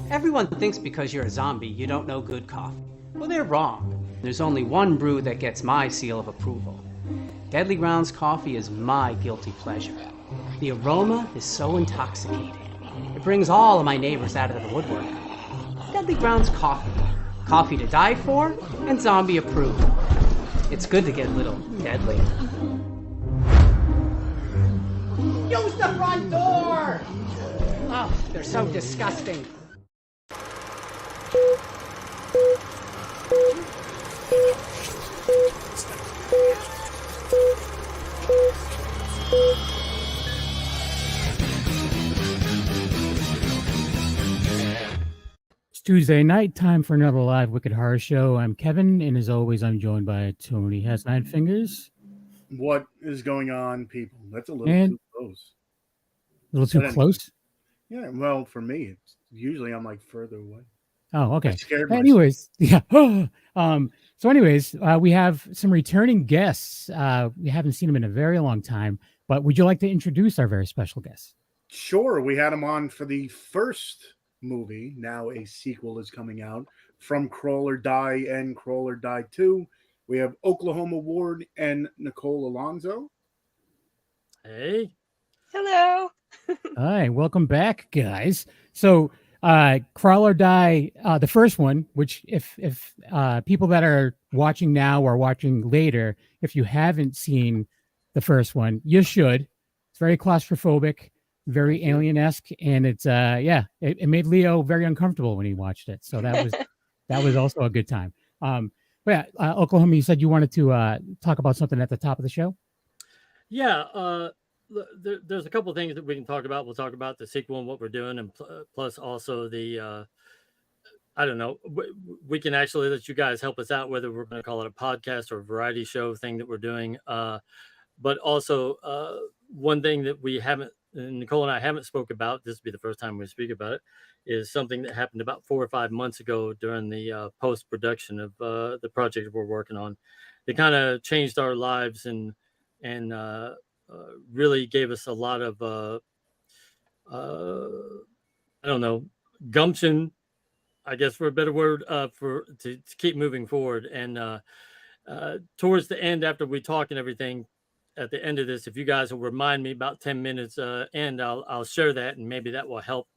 Everyone thinks because you're a zombie, you don't know good coffee. Well, they're wrong. There's only one brew that gets my seal of approval. Deadly Grounds coffee is my guilty pleasure. The aroma is so intoxicating. It brings all of my neighbors out of the woodwork. Deadly Grounds coffee. Coffee to die for and zombie approved. It's good to get a little deadly. Use the front door! Oh, they're so disgusting. It's Tuesday night, time for another live Wicked Horror Show. I'm Kevin, and as always, I'm joined by Tony. Has 9 fingers. What is going on, people? That's a little too close. A little too close? Yeah, well, for me, it's usually I'm like further away. Oh, okay. Anyways, yeah. We have some returning guests. We haven't seen them in a very long time, but would you like to introduce our very special guests? Sure. We had them on for the first movie. Now a sequel is coming out from Crawl or Die and Crawl or Die 2. We have Oklahoma Ward and Nicole Alonso. Hey. Hello. Hi, welcome back, guys. So Crawl or Die, the first one, which if people that are watching now or watching later, if you haven't seen the first one, you should. It's very claustrophobic, very alien-esque, and it's it made Leo very uncomfortable when he watched it. So that was also a good time. Oklahoma, you said you wanted to talk about something at the top of the show? Yeah, there's a couple of things that we can talk about. We'll talk about the sequel and what we're doing, and plus also the, I don't know, we can actually let you guys help us out, whether we're going to call it a podcast or a variety show thing that we're doing. But also one thing that we haven't, Nicole and I haven't spoke about, this will be the first time we speak about it, is something that happened about 4 or 5 months ago during the post-production of the project we're working on. It kind of changed our lives and really gave us a lot of, I don't know, gumption, I guess for a better word, to keep moving forward. And towards the end, after we talk and everything, at the end of this, if you guys will remind me about 10 minutes and I'll share that, and maybe that will help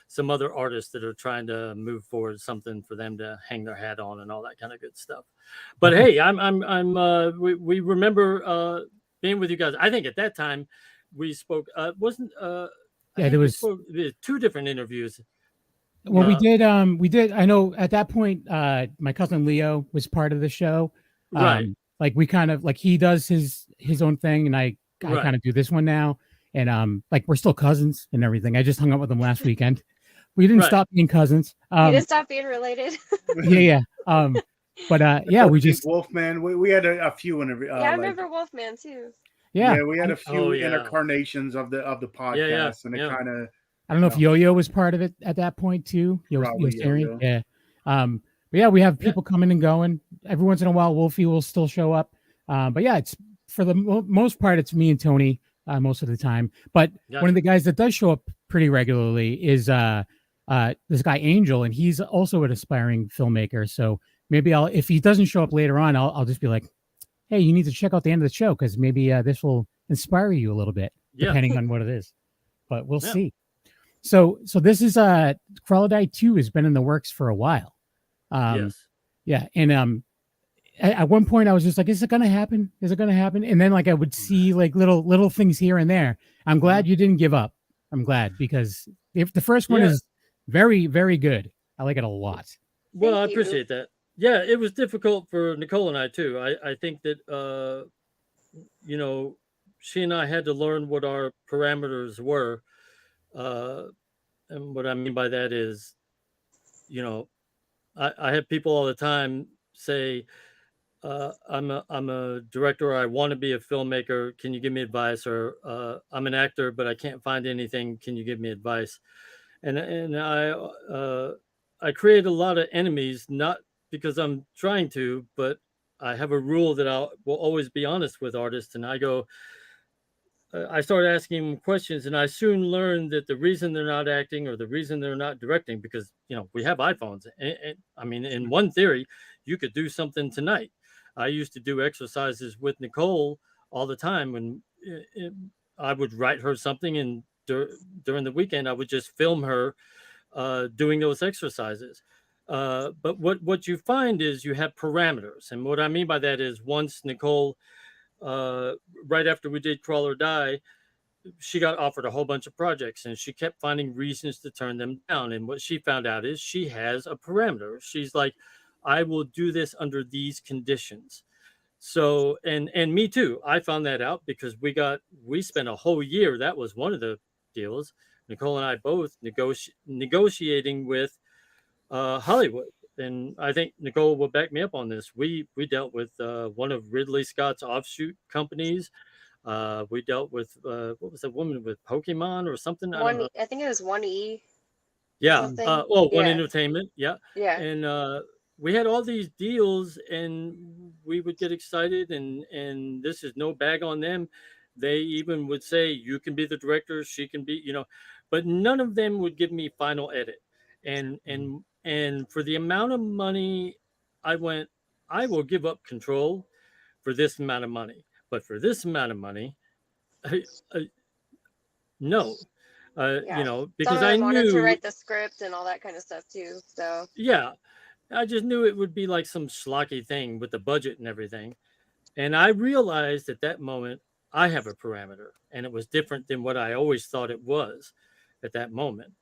some other artists that are trying to move forward, something for them to hang their hat on and all that kind of good stuff. But hey, we remember being with you guys. I think at that time we spoke, there was 2 different interviews. Well, we did. I know at that point, my cousin Leo was part of the show. Right. Like we kind of, like he does his own thing, and I kind of do this one now. And like we're still cousins and everything. I just hung out with them last weekend. We didn't stop being cousins. You didn't stop being related. Yeah. We just Wolfman. We had a few interviews. I remember Wolfman too. Yeah, we had a few incarnations of the podcast, and it kind of. I don't know if Yo-Yo was part of it at that point too. Yo-Yo. Yeah. But yeah, we have people coming and going. Every once in a while, Wolfie will still show up. But yeah, it's for the most part, it's me and Tony most of the time. But one of the guys that does show up pretty regularly is this guy Angel, and he's also an aspiring filmmaker. So maybe if he doesn't show up later on, I'll just be like, hey, you need to check out the end of the show because maybe this will inspire you a little bit, depending on what it is. But we'll see. So this is Crawl or Die 2 has been in the works for a while. Yes. Yeah, and at one point I was just like, is it gonna happen? Is it gonna happen? And then like I would see like little things here and there. I'm glad you didn't give up. I'm glad, because if the first one is very, very good. I like it a lot. Well, I appreciate that. Yeah, it was difficult for Nicole and I too. I think that she and I had to learn what our parameters were. And what I mean by that is, I have people all the time say, I'm a director, or I want to be a filmmaker. Can you give me advice? Or I'm an actor, but I can't find anything. Can you give me advice? And I create a lot of enemies, not because I'm trying to, but I have a rule that I will always be honest with artists, and I started asking them questions, and I soon learned that the reason they're not acting or the reason they're not directing, because we have iPhones, and I mean, in one theory, you could do something tonight. I used to do exercises with Nicole all the time when I would write her something, and during the weekend, I would just film her doing those exercises. But what you find is you have parameters, and what I mean by that is once Nicole, right after we did Crawl or Die, she got offered a whole bunch of projects, and she kept finding reasons to turn them down. And what she found out is she has a parameter. She's like, I will do this under these conditions. So, and me too. I found that out because we spent a whole year. That was one of the deals. Nicole and I both negotiating with Hollywood. And I think Nicole will back me up on this. We dealt with one of Ridley Scott's offshoot companies. We dealt with what was that woman with Pokemon or something? I think it was 1E. Yeah. One Yeah. Entertainment. Yeah. Yeah. And we had all these deals, and we would get excited, and this is no bag on them. They even would say, you can be the director, she can be, but none of them would give me final edit. And for the amount of money, I will give up control for this amount of money. But for this amount of money, no. Because I wanted knew to write the script and all that kind of stuff too. So yeah, I just knew it would be like some schlocky thing with the budget and everything. And I realized at that moment, I have a parameter, and it was different than what I always thought it was at that moment.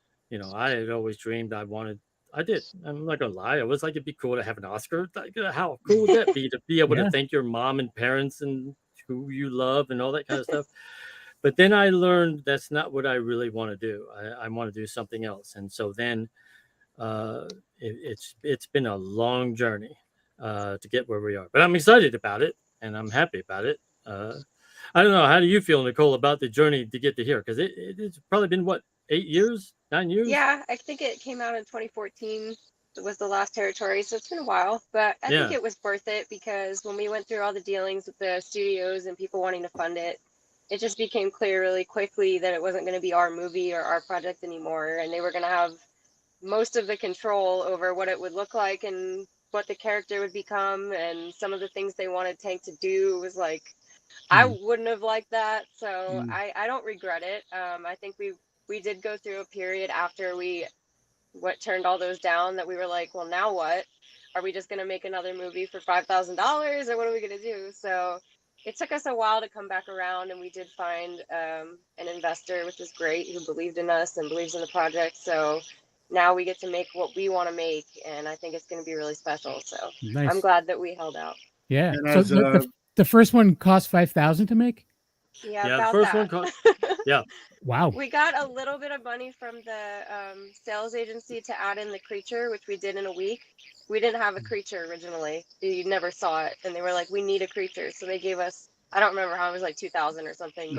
I had always dreamed I did. I'm not gonna lie. I was like, it'd be cool to have an Oscar. Like, how cool would that be to be able to thank your mom and parents and who you love and all that kind of stuff. But then I learned that's not what I really want to do. I want to do something else. And so then it's been a long journey to get where we are. But I'm excited about it, and I'm happy about it. I don't know. How do you feel, Nicole, about the journey to get to here? Because it's probably been, 8 years, 9 years? Yeah, I think it came out in 2014. It was the last territory, so it's been a while. But I think it was worth it because when we went through all the dealings with the studios and people wanting to fund it, it just became clear really quickly that it wasn't going to be our movie or our project anymore. And they were going to have most of the control over what it would look like and what the character would become. And some of the things they wanted Tank to do was like, I wouldn't have liked that. So I don't regret it. I think we did go through a period after we turned all those down that we were like, well, now what? Are we just going to make another movie for $5,000 or what are we going to do? So it took us a while to come back around, and we did find an investor, which is great, who believed in us and believes in the project. So now we get to make what we want to make, and I think it's going to be really special. So nice. I'm glad that we held out. Yeah. So the first one cost $5,000 to make? Yeah, the about first that. one cost. Yeah. Wow. We got a little bit of money from the sales agency to add in the creature, which we did in a week. We didn't have a creature originally. You never saw it. And they were like, we need a creature. So they gave us, I don't remember how, it was like 2,000 or something,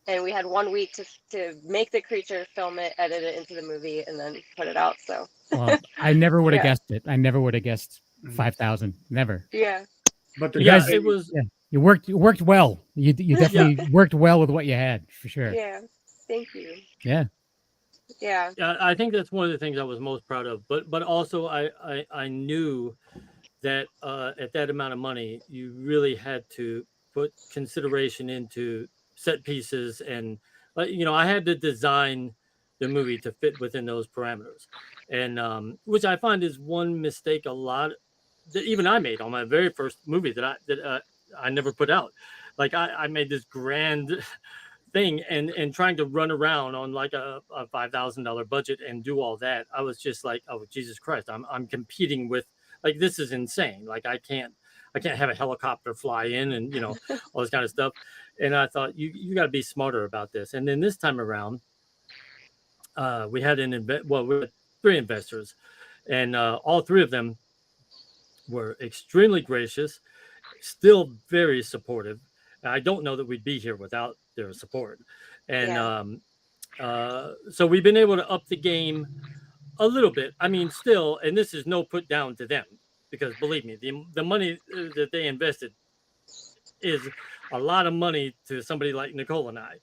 and we had 1 week to make the creature, film it, edit it into the movie, and then put it out. So well, I never would have guessed it. I never would have guessed 5,000. Never. Yeah. But you guys, it was. Yeah, you worked well. You definitely worked well with what you had, for sure. Yeah. Thank you. Yeah. Yeah. I think that's one of the things I was most proud of. But also I knew that at that amount of money, you really had to put consideration into set pieces, and I had to design the movie to fit within those parameters, and which I find is one mistake a lot that even I made on my very first movie that I never put out. Like I made this grand thing and trying to run around on like a $5,000 budget and do all that. I was just like, oh, Jesus Christ, I'm competing with, like, this is insane. Like I can't have a helicopter fly in and, all this kind of stuff. And I thought you got to be smarter about this. And then this time around, we had we had 3 investors, and all 3 of them were extremely gracious, still very supportive. I don't know that we'd be here without their support. And so we've been able to up the game a little bit. I mean, still, and this is no put down to them, because believe me, the money that they invested is a lot of money to somebody like Nicole and I,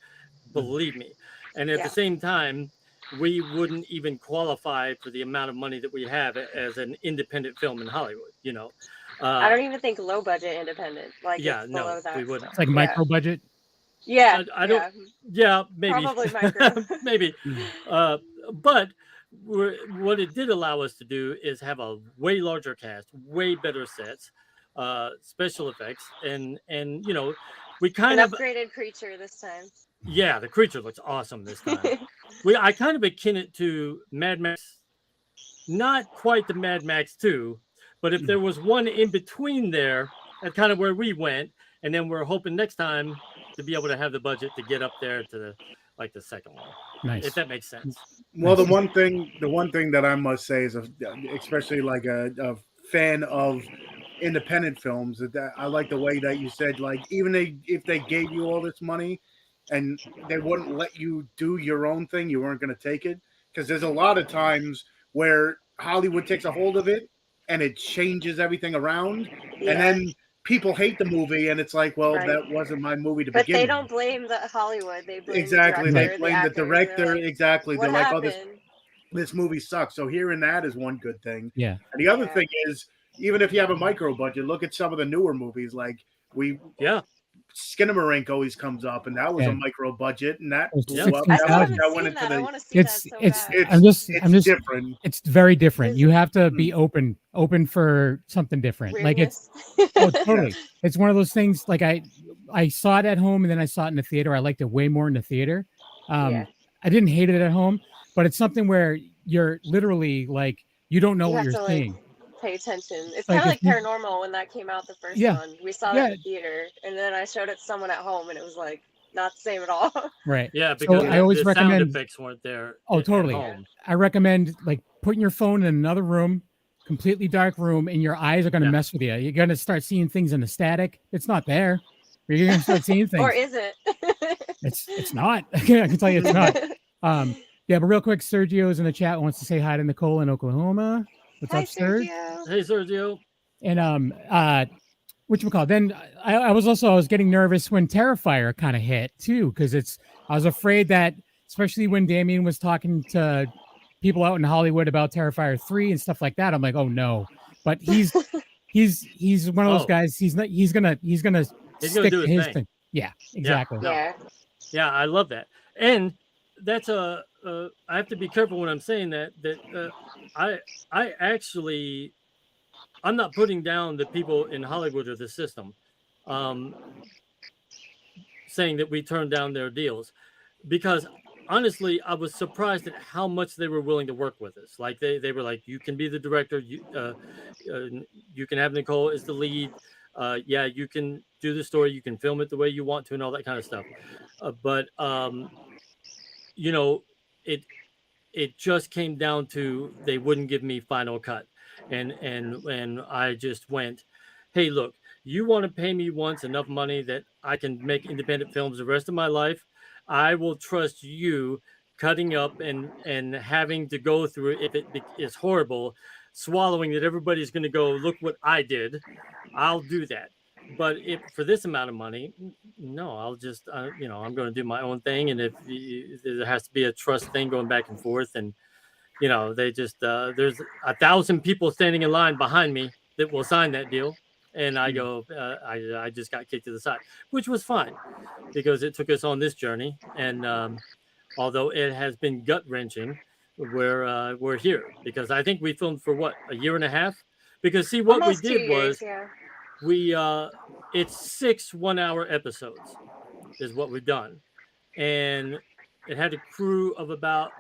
believe me. And at the same time, we wouldn't even qualify for the amount of money that we have as an independent film in Hollywood, you know. I don't even think low budget independent. Like, it's below that. We wouldn't. It's like micro budget. Yeah. I don't. Yeah, maybe. Probably micro. Maybe. But what it did allow us to do is have a way larger cast, way better sets, special effects, and you know, we kind An of upgraded creature this time. Yeah, the creature looks awesome this time. I kind of akin it to Mad Max, not quite the Mad Max 2, but if there was one in between there, that's kind of where we went. And then we're hoping next time to be able to have the budget to get up there to the second one. Nice. If that makes sense. Well, the one thing that I must say is, especially like a fan of independent films, that I like the way that you said, like, even if they gave you all this money and they wouldn't let you do your own thing, you weren't going to take it. Because there's a lot of times where Hollywood takes a hold of it and it changes everything around. Yeah. And then people hate the movie, and it's like, well, that wasn't my movie to begin with. But they don't blame the Hollywood. They blame the director, they blame the director. Like, exactly. They're like, oh, this movie sucks. So hearing that is one good thing. Yeah. And the other thing is, even if you have a micro budget, look at some of the newer movies. Like Skinamarink always comes up, and that was a micro budget, and that blew up. That went into it's different. It's very different. You have to be open for something different. Weirdness. Like totally. It's one of those things. Like I saw it at home, and then I saw it in the theater. I liked it way more in the theater. I didn't hate it at home, but it's something where you're literally like you don't know what you're seeing. Pay attention. It's kind of like Paranormal when that came out, the first one. We saw that in the theater, and then I showed it to someone at home, and it was like not the same at all. Right. Yeah, because I always recommend sound effects weren't there. Oh, totally. I recommend like putting your phone in another room, completely dark room, and your eyes are going to mess with you. You're going to start seeing things in the static. It's not there. You're going to start seeing things. Or is it? It's not. I can tell you it's not. But real quick, Sergio's in the chat, wants to say hi to Nicole in Oklahoma. What's up, Sergio? Hey, Sergio. And whatchamacallit? Then I was getting nervous when Terrifier kind of hit too, because I was afraid that, especially when Damien was talking to people out in Hollywood about Terrifier 3 and stuff like that, I'm like, oh no. But he's one of those guys. He's gonna stick do to his thing. Yeah, exactly. Yeah, I love that. And that's I have to be careful when I'm saying that I actually, I'm not putting down the people in Hollywood or the system, saying that we turned down their deals, because honestly, I was surprised at how much they were willing to work with us. Like they were like, you can be the director, you can have Nicole as the lead, you can do the story, you can film it the way you want to, and all that kind of stuff. But you know, it just came down to they wouldn't give me final cut, and I just went, hey, look, you want to pay me once enough money that I can make independent films the rest of my life, I will trust you cutting up and having to go through, if it is horrible, swallowing that everybody's going to go, look what I did, I'll do that. But if for this amount of money, no, I'll just, I'm going to do my own thing. And if there has to be a trust thing going back and forth, and, they just, there's 1,000 people standing in line behind me that will sign that deal. And I go, I just got kicked to the side, which was fine because it took us on this journey. And although it has been gut wrenching, we're here because I think we filmed for a year and a half, because see what almost we did was, we it's 6 1-hour episodes is what we've done, and it had a crew of about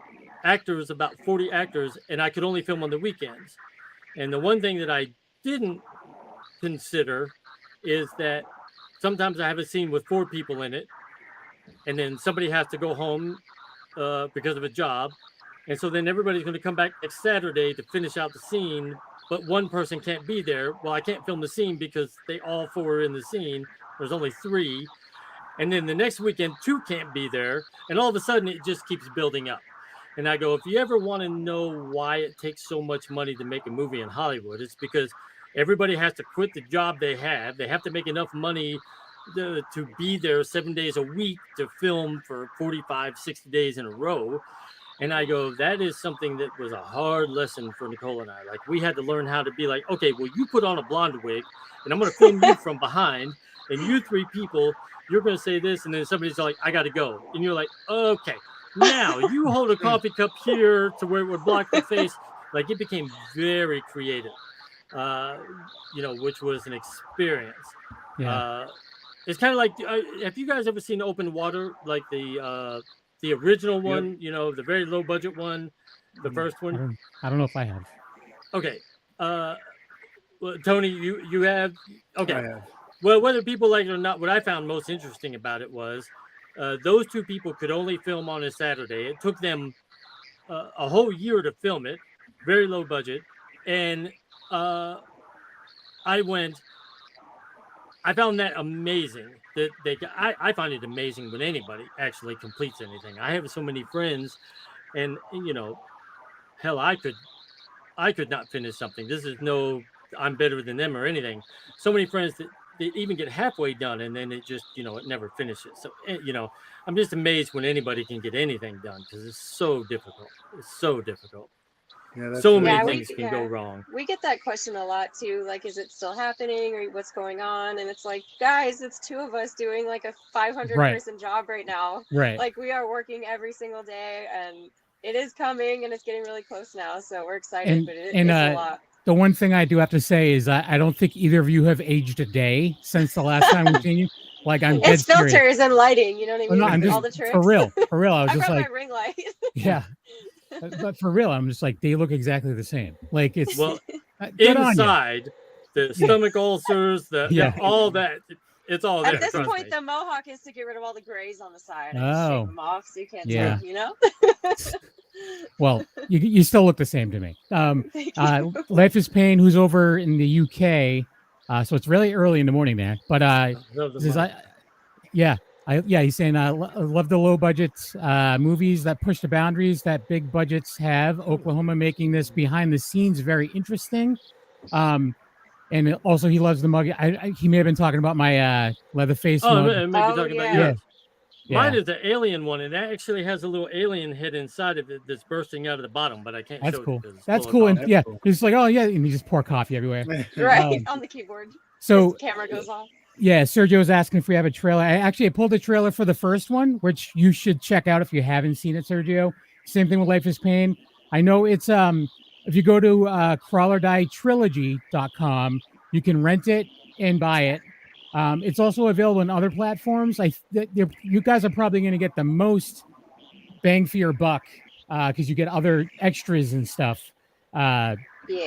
40 actors, and I could only film on the weekends. And the one thing that I didn't consider is that sometimes I have a scene with 4 people in it, and then somebody has to go home because of a job, and so then everybody's going to come back next Saturday to finish out the scene, but one person can't be there. Well, I can't film the scene because they all 4 are in the scene. There's only 3. And then the next weekend, 2 can't be there. And all of a sudden, it just keeps building up. And I go, if you ever want to know why it takes so much money to make a movie in Hollywood, it's because Everybody has to quit the job they have. They have to make enough money to be there 7 days a week to film for 45, 60 days in a row. And I go, that is something that was a hard lesson for Nicole and I. Like, we had to learn how to be like, okay, well, you put on a blonde wig and I'm going to film you from behind, and you three people, you're going to say this. And then somebody's like, I got to go. And you're like, okay, now you hold a coffee cup here to where it would block the face. Like, it became very creative, which was an experience. Yeah. It's kind of like, have you guys ever seen Open Water? Like the original one, the very low budget one, the first one. I don't know if I have. Okay. Well, Tony, you have. Okay. I have. Well, whether people like it or not, what I found most interesting about it was those two people could only film on a Saturday. It took them a whole year to film it, very low budget. And I found that amazing. I find it amazing when anybody actually completes anything. I have so many friends, and hell, I could not finish something. This is no, I'm better than them or anything. So many friends that they even get halfway done, and then it just, it never finishes. So, I'm just amazed when anybody can get anything done, because it's so difficult. It's so difficult. Yeah, so many things can go wrong. We get that question a lot too. Like, is it still happening, or what's going on? And it's like, guys, it's two of us doing like a 500 person job right now. Right. Like, we are working every single day, and it is coming, and it's getting really close now. So we're excited, but it's a lot. The one thing I do have to say is I don't think either of you have aged a day since the last time we've seen you. Like, I'm dead it's filters serious. and lighting. You know what I mean? No, I'm just, all the tricks. For real. I was I just brought like, my ring light. yeah. But for real, I'm just like, they look exactly the same. Like, it's inside the stomach ulcers, all that. It's all there. At this point, the Mohawk is to get rid of all the grays on the side. And shave them off so you can't tell, Well, you still look the same to me. Life is Pain, who's over in the UK, so it's really early in the morning there. But he's saying I love the low budget movies that push the boundaries that big budgets have. Oklahoma making this behind the scenes very interesting. And also he loves the mug. He may have been talking about my Leatherface mug. Maybe talking about yours. Yeah. Mine is the alien one, and that actually has a little alien head inside of it that's bursting out of the bottom, but I can't That's show cool. it. That's cool. And he's like, oh yeah, and you just pour coffee everywhere. Right, on the keyboard. So the camera goes off. Yeah, Sergio's asking if we have a trailer. I pulled a trailer for the first one, which you should check out if you haven't seen it, Sergio. Same thing with Life is Pain. I know it's if you go to crawlordietrilogy.com, you can rent it and buy it. It's also available on other platforms. You guys are probably going to get the most bang for your buck because you get other extras and stuff. With we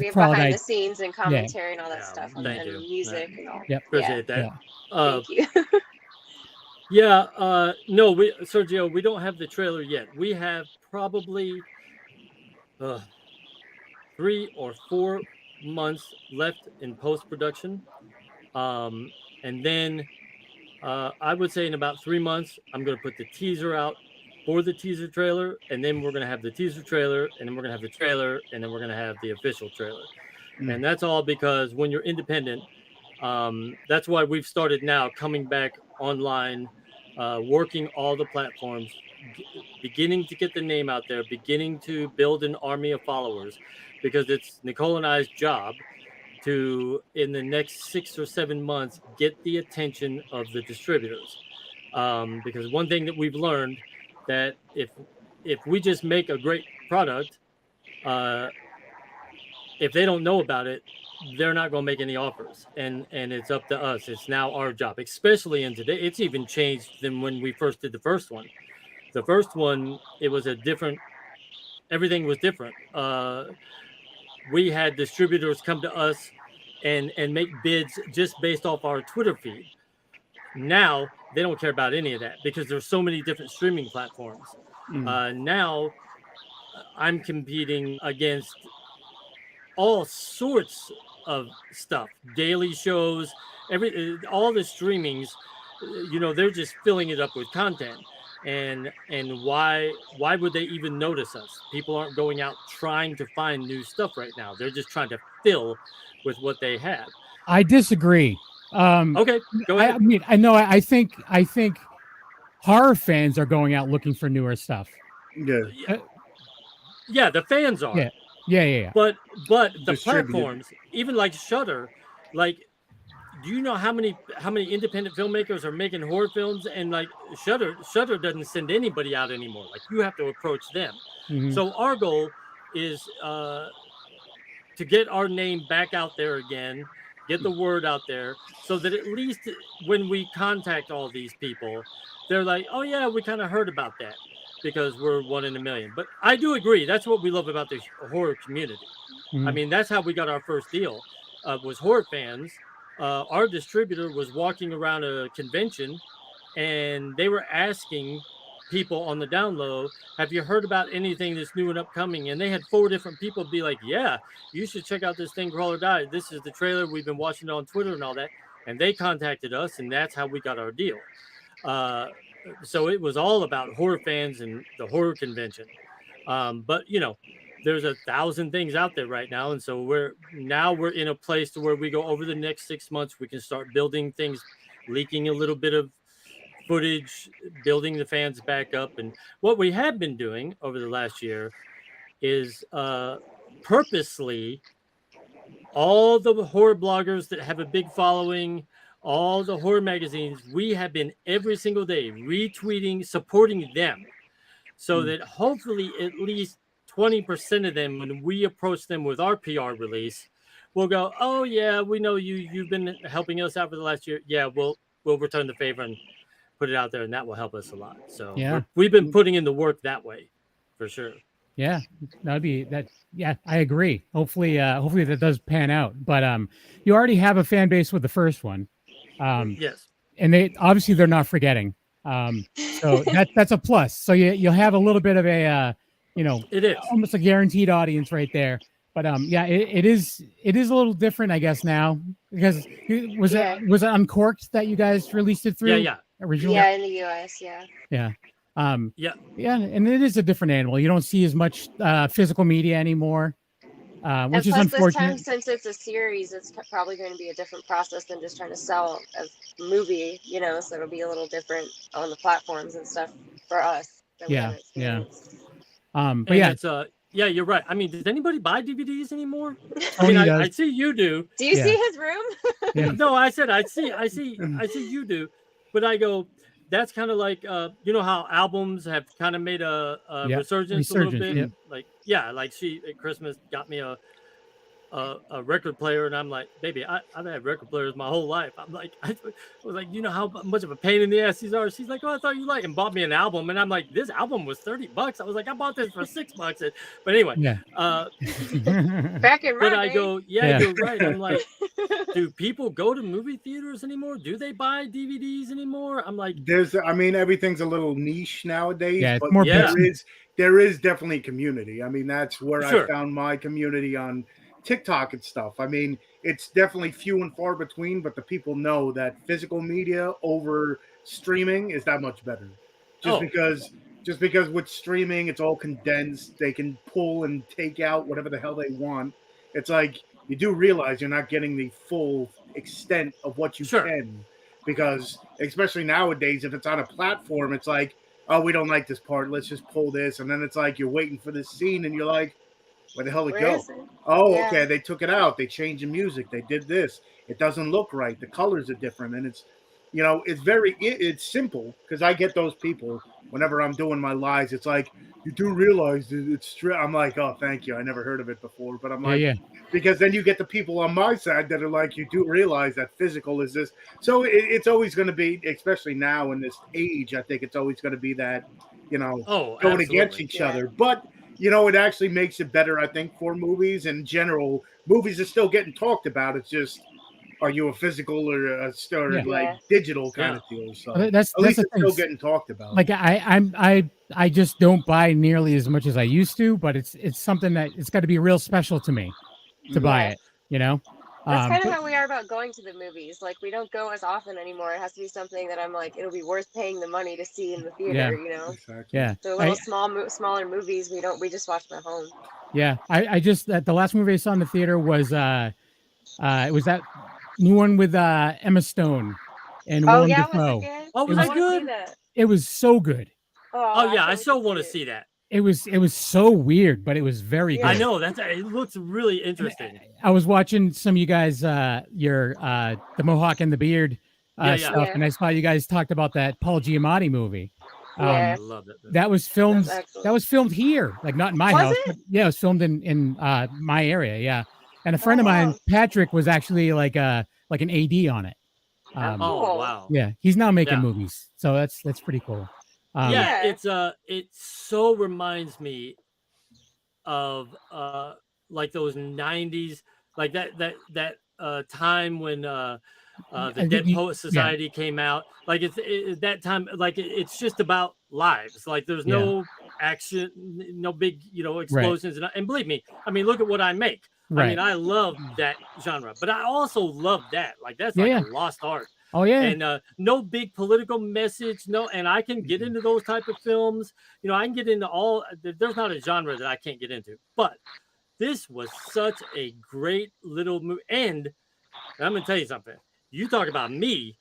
have behind the scenes and commentary and all that stuff, and music and all. Yep. Appreciate that. Thank you. No, Sergio, we don't have the trailer yet. We have probably 3 or 4 months left in post-production. And then I would say in about 3 months, I'm going to put the teaser out for the teaser trailer, and then we're going to have the teaser trailer, and then we're going to have the trailer, and then we're going to have the official trailer. And that's all because when you're independent, that's why we've started now coming back online, working all the platforms, beginning to get the name out there, beginning to build an army of followers, because it's Nicole and I's job to, in the next 6 or 7 months, get the attention of the distributors. Because one thing that we've learned, that if we just make a great product, if they don't know about it, they're not going to make any offers. And it's up to us. It's now our job, especially in today. It's even changed than when we first did the first one. The first one, it was everything was different. We had distributors come to us and make bids just based off our Twitter feed. Now they don't care about any of that because there's so many different streaming platforms. Now I'm competing against all sorts of stuff, daily shows, all the streamings, they're just filling it up with content. and why would they even notice us? People aren't going out trying to find new stuff right now. They're just trying to fill with what they have. I disagree. Okay, go ahead. I mean, I know. I think horror fans are going out looking for newer stuff. Yeah, the fans are. Yeah. But the platforms, even like Shudder, like, do you know how many independent filmmakers are making horror films? And like Shudder doesn't send anybody out anymore. Like, you have to approach them. Mm-hmm. So our goal is to get our name back out there again, get the word out there, so that at least when we contact all these people, they're like, oh yeah, we kind of heard about that, because we're 1 in a million. But I do agree. That's what we love about the horror community. Mm-hmm. I mean, that's how we got our first deal, was horror fans. Our distributor was walking around a convention, and they were asking people on the down low, have you heard about anything that's new and upcoming? And they had 4 different people be like, yeah, you should check out this thing, Crawl or Die. This is the trailer. We've been watching it on Twitter and all that. And they contacted us, and that's how we got our deal. So it was all about horror fans and the horror convention. But, you know, there's 1,000 things out there right now. And so we're in a place to where we go over the next 6 months, we can start building things, leaking a little bit of footage, building the fans back up. And what we have been doing over the last year is purposely, all the horror bloggers that have a big following, all the horror magazines, we have been every single day retweeting, supporting them, so that hopefully at least 20% of them, when we approach them with our PR release, will go, oh yeah, we know you've been helping us out for the last year. Yeah, we'll return the favor and put it out there, and that will help us a lot. So we've been putting in the work that way, for sure. Yeah, that'd be that. Yeah, I agree. Hopefully that does pan out. But you already have a fan base with the first one. Yes, and they're not forgetting. So that's a plus. So you'll have a little bit of a it is almost a guaranteed audience right there. But it is a little different, I guess, now, because was it Uncorked that you guys released it through? Yeah. Originally? Yeah, in the US, yeah. And it is a different animal. You don't see as much physical media anymore, which is unfortunate. This time, since it's a series, it's probably going to be a different process than just trying to sell a movie, so it'll be a little different on the platforms and stuff for us. But yeah, it's yeah, you're right. I mean, does anybody buy DVDs anymore? I mean, I see you do. Do you see his room? No, I said I see you do, but I go, that's kind of like you know how albums have kind of made a resurgence a little bit. Yep. Like she at Christmas got me a record player, and I'm like, baby, I've had record players my whole life. I'm like, I was like, you know how much of a pain in the ass these are? She's like, oh, I thought you liked, and bought me an album, and I'm like, this album was $30. I was like, I bought this for $6. But anyway, back in but I go, you're right. I'm like, do people go to movie theaters anymore? Do they buy DVDs anymore? I'm like, everything's a little niche nowadays. Yeah, but more there is definitely community. I mean, that's where I found my community on TikTok and stuff. I mean, it's definitely few and far between, but the people know that physical media over streaming is that much better. Just because with streaming, it's all condensed. They can pull and take out whatever the hell they want. It's like, you do realize you're not getting the full extent of what you can, because especially nowadays, if it's on a platform, it's like, oh, we don't like this part, let's just pull this. And then it's like, you're waiting for this scene and you're like, where the hell did it go? Okay, they took it out. They changed the music. They did this. It doesn't look right. The colors are different. And it's, it's simple, because I get those people whenever I'm doing my lives. It's like, you do realize it's true. I'm like, oh, thank you. I never heard of it before. But I'm like, because then you get the people on my side that are like, you do realize that physical is this. So it's always going to be, especially now in this age, I think it's always going to be that, going against each other. But it actually makes it better, I think, for movies in general. Movies are still getting talked about. It's just, are you a physical or a like digital kind of deal? So that's it's still getting talked about. Like I just don't buy nearly as much as I used to, but it's something that it's got to be real special to me to buy it. That's kind of how we are about going to the movies. Like, we don't go as often anymore. It has to be something that I'm like, it'll be worth paying the money to see in the theater, you know? Exactly. Yeah. So little smaller movies, we just watch them at home. Yeah. I just, the last movie I saw in the theater was, it was that new one with Emma Stone and Willem Dafoe. Was it good? Oh, was that good? It was so good. Oh yeah, I still want to see that. It was so weird, but it was very good. I know it looks really interesting. I was watching some of you guys, the Mohawk and the Beard stuff, and I saw you guys talked about that Paul Giamatti movie. I love it. That was filmed. That was filmed here, like not in my house. But yeah, it was filmed in my area. Yeah, and a friend of mine, Patrick, was actually like an AD on it. Oh wow! Yeah, he's now making movies, so that's pretty cool. It so reminds me of like those 90s, like that time when the Dead Poet Society came out. Like it's that time, like it's just about lives. Like there's no action, no big explosions, and believe me, I mean, look at what I make. I mean, I love that genre, but I also love that. Like that's like a lost art. Oh yeah, and no big political message, and I can get into those type of films. I can get into all. There's not a genre that I can't get into, but this was such a great little movie. And I'm gonna tell you something. You talk about me,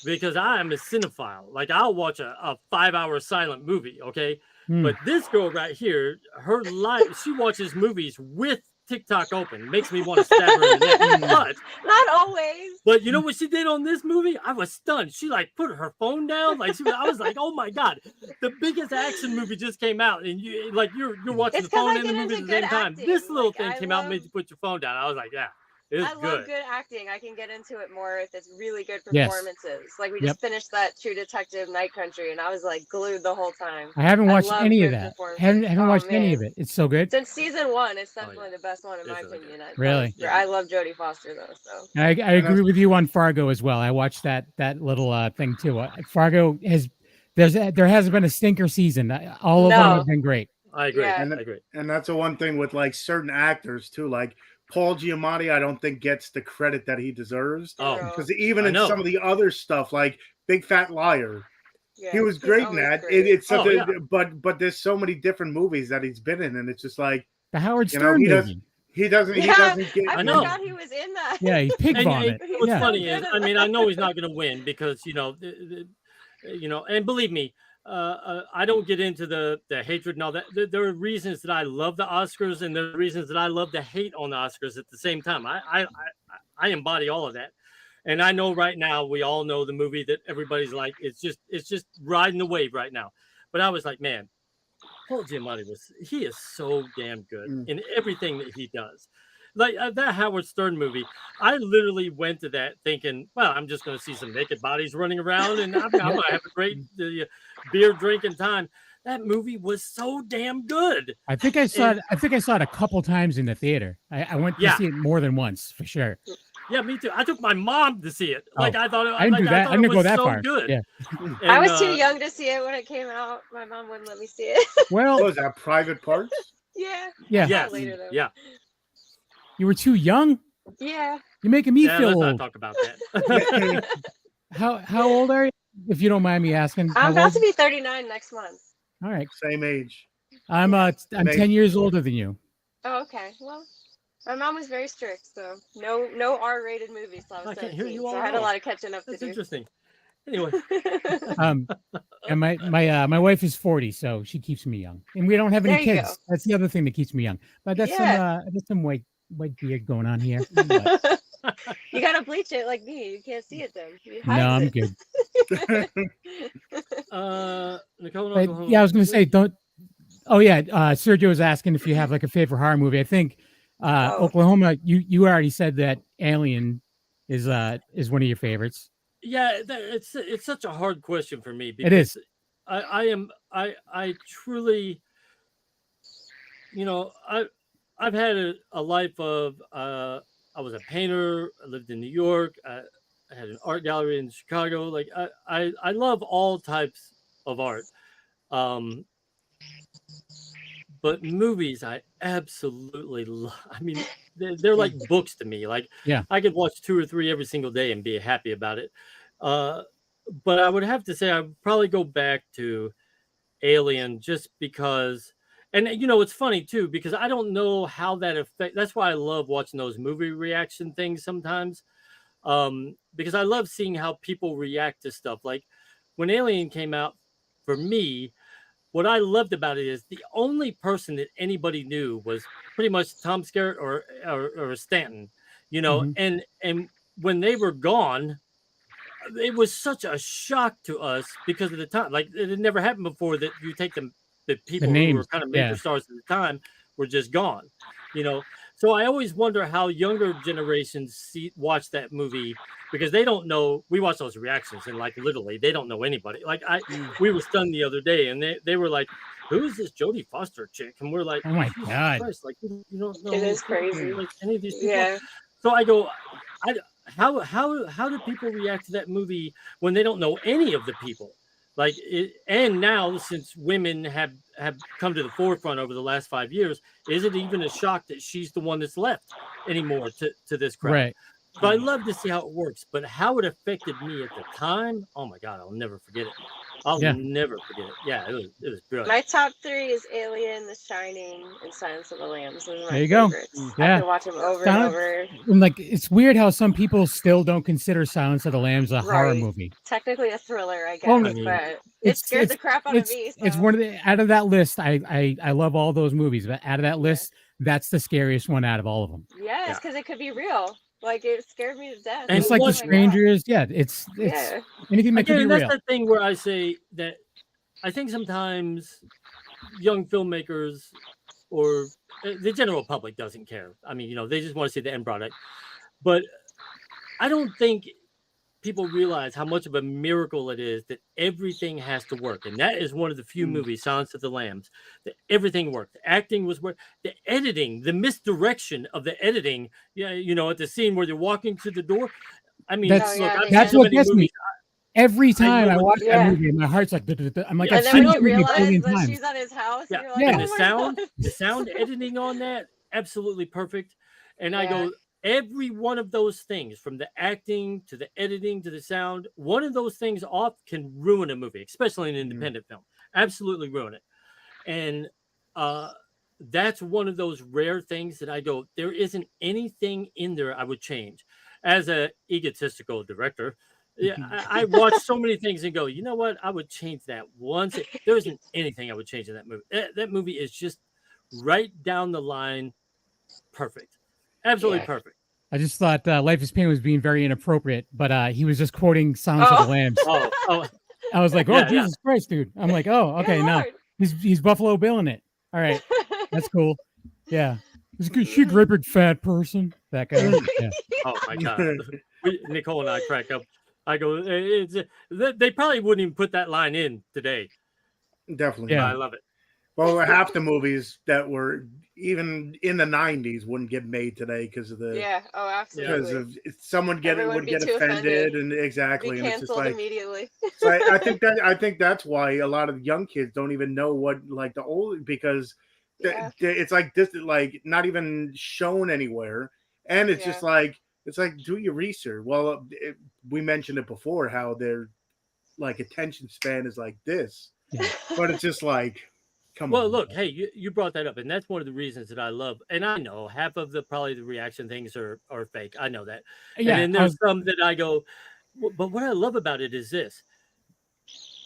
because I am a cinephile. Like I'll watch a 5-hour silent movie, okay? But this girl right here, her life, she watches movies with TikTok open. Makes me want to stab her in the neck. But not always. But you know what she did on this movie? I was stunned. She like put her phone down. Like I was like, oh my god, the biggest action movie just came out, and you're watching the phone and the movie at the same time. This little thing came out and made you put your phone down. I was like, yeah. I love good acting. I can get into it more if it's really good performances. Yes. Like we just finished that True Detective Night Country, and I was like glued the whole time. I haven't watched any of that. Haven't watched any of it. It's so good. Since season 1, it's definitely the best one in my opinion. Really? I love Jodie Foster though. So I agree with you on Fargo as well. I watched that little thing too. Fargo there hasn't been a stinker season. All of them have been great. I agree. Yeah. I agree. And that's the one thing with like certain actors too, like Paul Giamatti, I don't think gets the credit that he deserves. Oh, because even in some of the other stuff, like Big Fat Liar, he was great in that. It's such but there's so many different movies that he's been in, and it's just like the Howard Stern movie. He doesn't get. I forgot he was in that. Yeah, he's pig vomit. What's funny is, I mean, I know he's not going to win because and believe me. I don't get into the hatred and all that. There are reasons that I love the Oscars, and there are reasons that I love to hate on the Oscars at the same time. I embody all of that, and I know right now we all know the movie that everybody's like. It's just riding the wave right now. But I was like, man, Paul Giamatti he is so damn good in everything that he does. Like that Howard Stern movie, I literally went to that thinking, well, I'm just going to see some naked bodies running around, and I'm going to have a great beer drinking time. That movie was so damn good. I think I saw it a couple times in the theater. I went to see it more than once for sure. Yeah, me too. I took my mom to see it. Like I thought, I didn't do that. I didn't go that far. Good. Yeah. And, I was too young to see it when it came out. My mom wouldn't let me see it. Well, was that Private Parts? Yeah. Yes. Later though. Yeah. You were too young? Yeah. You're making me feel old. Let's not talk about that. How old are you? If you don't mind me asking. I'm about to be 39 next month. All right. Same age. I'm 10 years older than you. Oh, okay. Well, my mom was very strict, so no R-rated movies. So I was 17, so I had a lot of catching up to do. That's interesting. Anyway. And my wife is 40, so she keeps me young. And we don't have any kids. Go. That's the other thing that keeps me young. But that's some white beard going on here. You gotta bleach it like me. You can't see it though. No, I'm good. Nicole, I was gonna say don't. Oh yeah, Sergio was asking if you have like a favorite horror movie. I think Oklahoma. You already said that Alien is one of your favorites. Yeah, it's such a hard question for me. It is. I truly, I've had a life of I was a painter. I lived in New York. I had an art gallery in Chicago. Like I love all types of art. But movies, I absolutely love. I mean, they're like books to me. Like, yeah, I could watch 2 or 3 every single day and be happy about it. But I would have to say I'd probably go back to Alien just because. And it's funny too, because I don't know how that affects. That's why I love watching those movie reaction things sometimes, because I love seeing how people react to stuff. Like when Alien came out, for me, what I loved about it is the only person that anybody knew was pretty much Tom Skerritt or Stanton, and when they were gone, it was such a shock to us because of the time. Like it had never happened before that you take the people who were kind of major stars at the time were just gone, So I always wonder how younger generations watch that movie because they don't know. We watch those reactions and like literally they don't know anybody. Like we were stunned the other day and they were like, "Who is this Jodie Foster chick?" And we're like, "Oh my God!" Christ, like you don't know. It is crazy. Like any of these people. Yeah. So I go, how do people react to that movie when they don't know any of the people? Like and now since women have come to the forefront over the last 5 years, is it even a shock that she's the one that's left anymore to this crowd? Right. So I love to see how it works, but how it affected me at the time, oh my God, I'll never forget it. I'll never forget it. Yeah, it was brilliant. My top 3 is Alien, The Shining, and Silence of the Lambs. Those are my there you go. favorites. Yeah. I can watch them over and over. And like it's weird how some people still don't consider Silence of the Lambs a horror movie. Technically a thriller, I guess, but it scared the crap out of me. So. It's one of the out of that list. I love all those movies, but out of that list, that's the scariest one out of all of them. Yes, because it could be real. Like it scared me to death. And it's like The Strangers. Yeah, it's anything that could be real. That's the thing where I say that I think sometimes young filmmakers or the general public doesn't care. I mean, they just want to see the end product. But I don't think people realize how much of a miracle it is that everything has to work. And that is one of the few movies, Silence of the Lambs, that everything worked. The acting was work. The editing, the misdirection of the editing, at the scene where they're walking to the door. I mean, that's what gets me. Every time I watch that movie, my heart's like, I'm like, I've seen this movie a million times. She's at his house. Yeah, Like, and the sound editing on that, absolutely perfect. And I go, every one of those things, from the acting to the editing to the sound, one of those things off can ruin a movie, especially an independent film. Absolutely ruin it. And that's one of those rare things that I go, there isn't anything in there I would change. As an egotistical director, I watch so many things and go, you know what? I would change that once. There isn't anything I would change in that movie. That movie is just right down the line. Perfect. Absolutely perfect. I just thought Life is Pain was being very inappropriate, but he was just quoting Silence of the Lambs. I was like, Jesus Christ, dude. I'm like, okay, no. He's Buffalo Bill in it. All right. That's cool. Yeah. She a great big fat person. That guy. Yeah. Oh my God. Nicole and I crack up. I go, they probably wouldn't even put that line in today. Definitely. Yeah. I love it. Well, half the movies that were even in the 90s wouldn't get made today because of the absolutely. Because of someone would get offended and exactly, be and it's just like immediately. So I think that's why a lot of young kids don't even know what like the old because it's like this like not even shown anywhere, and it's just like it's like do your research. Well, we mentioned it before how their like attention span is like this, but it's just like. Well, look, hey, you brought that up, and that's one of the reasons that I love. And I know half of the reaction things are fake. I know that. Yeah, and then there's some that I go, but what I love about it is this.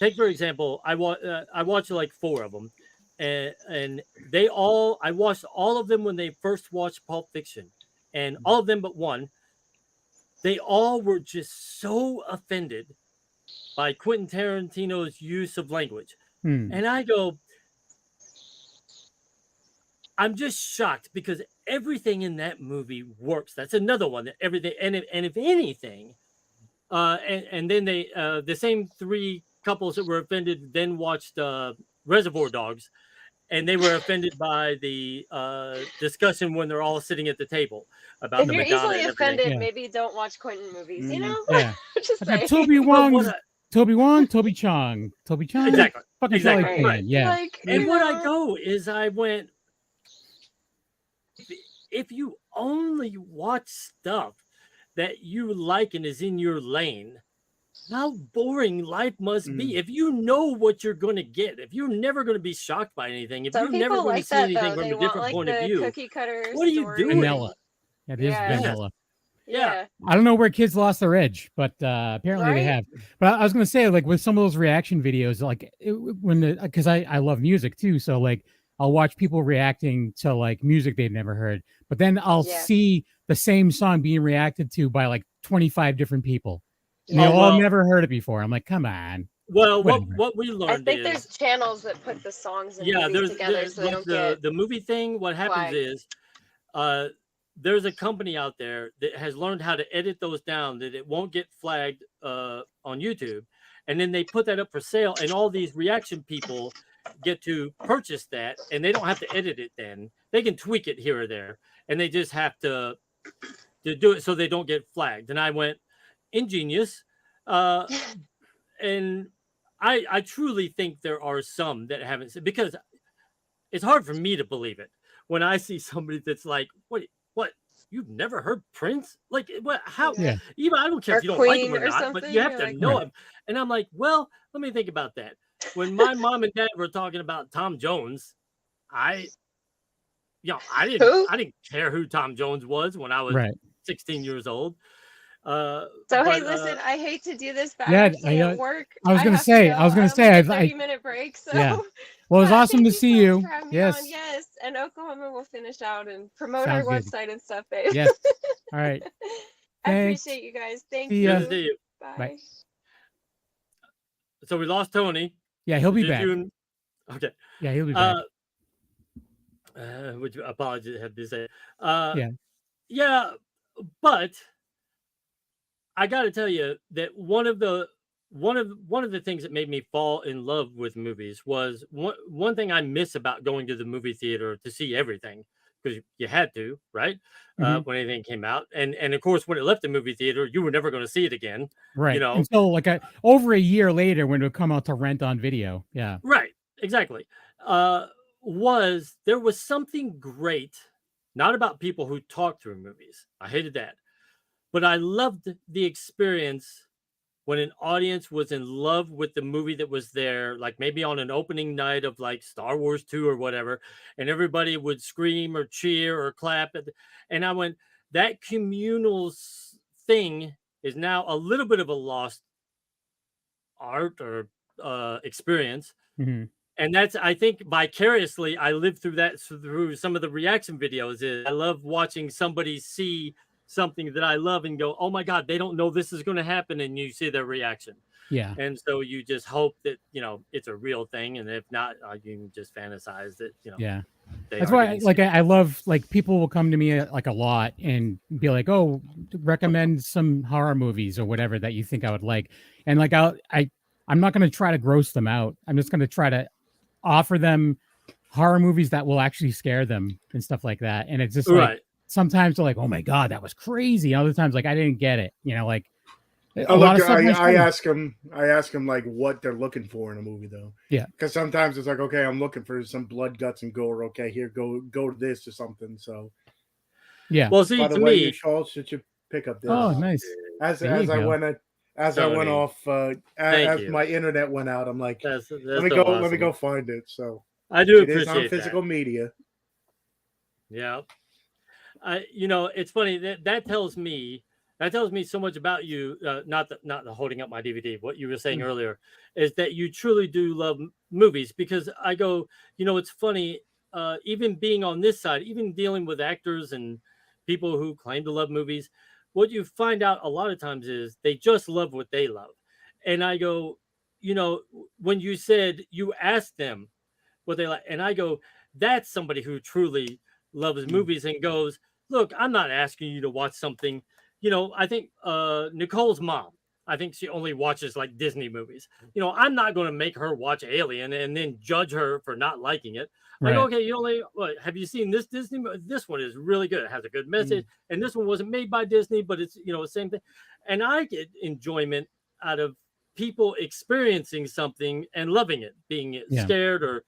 Take for example, I watched like 4 of them, and I watched all of them when they first watched Pulp Fiction, and all of them but one. They all were just so offended by Quentin Tarantino's use of language, and I go. I'm just shocked because everything in that movie works. That's another one that everything, and if anything, and then they the same 3 couples that were offended then watched Reservoir Dogs, and they were offended by the discussion when they're all sitting at the table about the Madonna. If you're easily offended, maybe don't watch Quentin movies. You know, just Toby Wong, Toby Chong, exactly. Exactly. Right. Yeah. And what I go is I went. if you only watch stuff that you like and is in your lane, how boring life must be. If you know what you're going to get, if you're never going to be shocked by anything, if you're never going to see anything from a different point of view, cookie cutter what are you doing? Vanilla. Yeah, it is vanilla. Yeah. I don't know where kids lost their edge, but apparently they have. But I was going to say, like, with some of those reaction videos, like because I love music too, so like I'll watch people reacting to like music they've never heard, but then I'll see the same song being reacted to by like 25 different people. And they all never heard it before. I'm like, come on. Well, what we learned, I think there's channels that put the songs and movies together, so they don't get the movie thing. What happens is, there's a company out there that has learned how to edit those down that it won't get flagged on YouTube, and then they put that up for sale, and all these reaction people get to purchase that, and they don't have to edit it. Then they can tweak it here or there, and they just have to do it so they don't get flagged. And I went, ingenious, and I truly think there are some that haven't, because it's hard for me to believe it when I see somebody that's like, what, you've never heard Prince? Like, what? How? Yeah. Even I don't care if you don't like him or not, but you have to know him. And I'm like, well, let me think about that. When my mom and dad were talking about Tom Jones, I didn't care who Tom Jones was when I was 16 years old. Hey, listen, I hate to do this, but at work. I was going to say, I 30-minute break. So well, it was awesome to see you. Yes. Yes. And Oklahoma will finish out and promote our website and stuff, babe. Yes. All right. I appreciate you guys. Thank you. Good to see you. Bye. So we lost Tony. Yeah, he'll be back. Okay. Yeah, he'll be back. Which apologies I had to say. Yeah, but I got to tell you that one of the things that made me fall in love with movies was one thing I miss about going to the movie theater to see everything, because you had to, right? When anything came out, and of course when it left the movie theater, you were never going to see it again, right? You know, until like over a year later when it would come out to rent on video. Yeah, right, exactly. There was something great, not about people who talk through movies. I hated that. But I loved the experience when an audience was in love with the movie that was there, like maybe on an opening night of like Star Wars 2 or whatever, and everybody would scream or cheer or clap. And I went, that communal thing is now a little bit of a lost art or experience. Mm-hmm. And that's, I think, vicariously, I lived through that through some of the reaction videos. I love watching somebody see something that I love and go, oh my God, they don't know this is going to happen. And you see their reaction. Yeah. And so you just hope that, it's a real thing. And if not, you can just fantasize that, Yeah. That's why I love, like, people will come to me like a lot and be like, oh, recommend some horror movies or whatever that you think I would like. And like, I'm not going to try to gross them out. I'm just going to try to offer them horror movies that will actually scare them and stuff like that. And it's just like, sometimes they're like, oh my God, that was crazy. And other times, like, I didn't get it. Like, I ask them like what they're looking for in a movie, though. Yeah. Because sometimes it's like, okay, I'm looking for some blood, guts, and gore. Okay, here, go to this or something. So, yeah. Well, see, to me, Charles, should you pick up this? Oh, nice. As I went off, as my internet went out, I'm like, let me go find it. So I do appreciate it. It is on physical media. Yeah. It's funny that tells me so much about you. Not holding up my DVD. What you were saying earlier is that you truly do love movies, because I go, it's funny. Even being on this side, even dealing with actors and people who claim to love movies, what you find out a lot of times is they just love what they love. And I go, when you said you asked them what they like, and I go, that's somebody who truly loves movies and goes, look, I'm not asking you to watch something. I think Nicole's mom, I think she only watches like Disney movies. I'm not going to make her watch Alien and then judge her for not liking it. Right. Like, okay, have you seen this Disney movie? This one is really good. It has a good message. And this one wasn't made by Disney, but it's, the same thing. And I get enjoyment out of people experiencing something and loving it, being scared or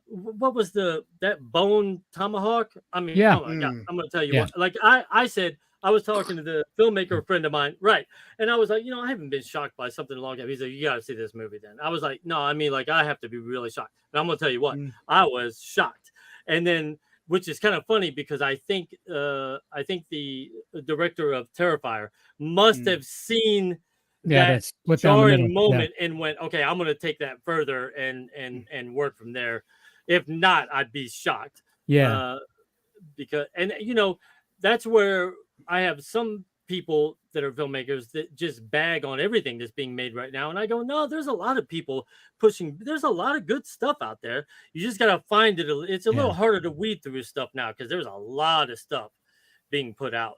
what was that bone tomahawk? I mean, Yeah. oh my God, I'm gonna tell you Yeah. what. Like I said, I was talking to the filmmaker friend of mine, right? And I was like, I haven't been shocked by something in a long time. He's like, you got to see this movie. Then I was like, no, I mean, like I have to be really shocked. And I'm gonna tell you what, I was shocked. And then, which is kind of funny because I think the director of Terrifier must have seen that jarring moment and went, okay, I'm going to take that further and work from there. If not, I'd be shocked. Yeah. Because, and that's where I have some people that are filmmakers that just bag on everything that's being made right now. And I go, no, there's a lot of people pushing. There's a lot of good stuff out there. You just got to find it. It's a little harder to weed through stuff now because there's a lot of stuff being put out.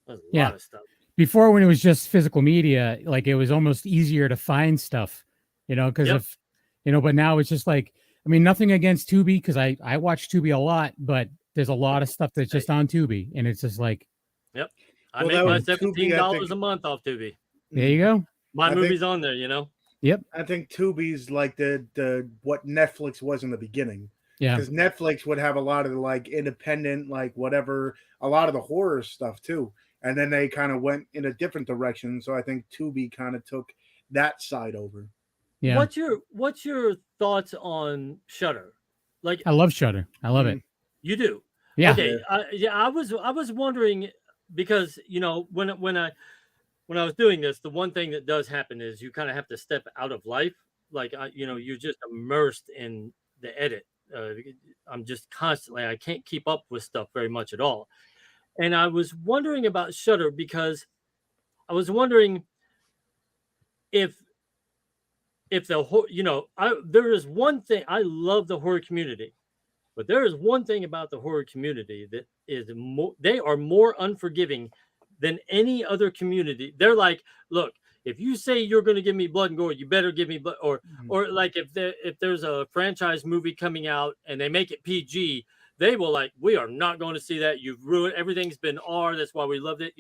There's a lot of stuff. Before, when it was just physical media, like it was almost easier to find stuff, because of, but now it's just like, I mean, nothing against Tubi because I watch Tubi a lot, but there's a lot of stuff that's just on Tubi, and it's just like, I make my $17 a month off Tubi. There you go. My movie's on there, Yep. I think Tubi's like the what Netflix was in the beginning. Yeah. Because Netflix would have a lot of the like independent, like whatever, a lot of the horror stuff too. And then they kind of went in a different direction. So I think Tubi kind of took that side over. Yeah. What's your thoughts on Shudder? Like, I love Shudder. I love it. You do? Yeah. Okay. I was wondering because when I was doing this, the one thing that does happen is you kind of have to step out of life. Like you're just immersed in the edit. I'm just constantly. I can't keep up with stuff very much at all. And I was wondering about Shudder because I was wondering if there is one thing. I love the horror community, but there is one thing about the horror community that is they are more unforgiving than any other community. They're like, look, if you say you're going to give me blood and gore, you better give me blood. Or like if there's a franchise movie coming out and they make it PG, they will like, we are not going to see that. You've ruined everything's been R. That's why we loved it,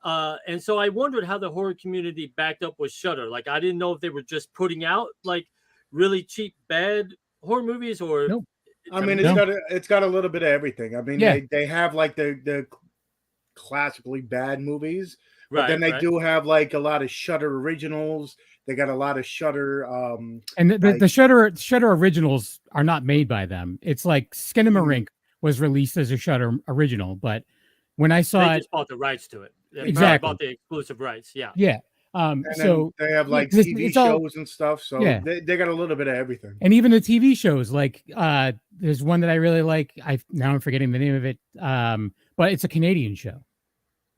And so I wondered how the horror community backed up with Shudder. Like I didn't know if they were just putting out like really cheap bad horror movies or. Nope. I mean, it's got a little bit of everything. I mean, they have like the classically bad movies, but then they do have like a lot of Shudder originals. They got a lot of Shudder, and the Shudder originals are not made by them. It's like Skinamarink was released as a Shudder original, but when I saw they just bought the rights to it. They exactly bought the exclusive rights. Yeah. Yeah. So they have like TV shows and stuff. So they got a little bit of everything. And even the TV shows, like there's one that I really like. I'm forgetting the name of it. But it's a Canadian show.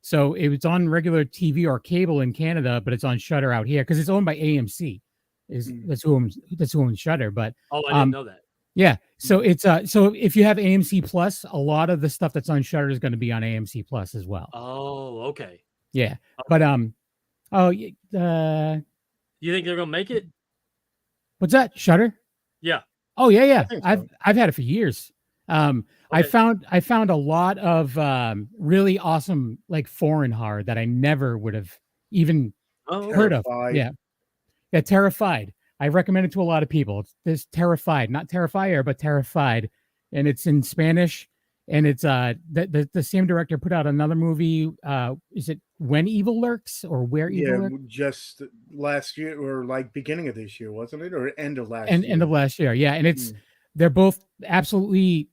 So it was on regular TV or cable in Canada, but it's on Shudder out here because it's owned by AMC. That's who owns Shudder. But I didn't know that. Yeah. So it's so if you have AMC Plus, a lot of the stuff that's on Shudder is going to be on AMC Plus as well. Oh, okay. Yeah. But you think they're gonna make it? What's that? Shudder? Yeah. Oh yeah. I've had it for years. Okay. I found a lot of really awesome like foreign horror that I never would have even heard of. Yeah. Terrified. I recommend it to a lot of people. It's this Terrified, not Terrifier, but Terrified, and it's in Spanish. And it's the same director put out another movie. Is it When Evil Lurks or Where Evil Lurks? Just last year or like beginning of this year, wasn't it? Or end of last year? End of last year, yeah. And they're both absolutely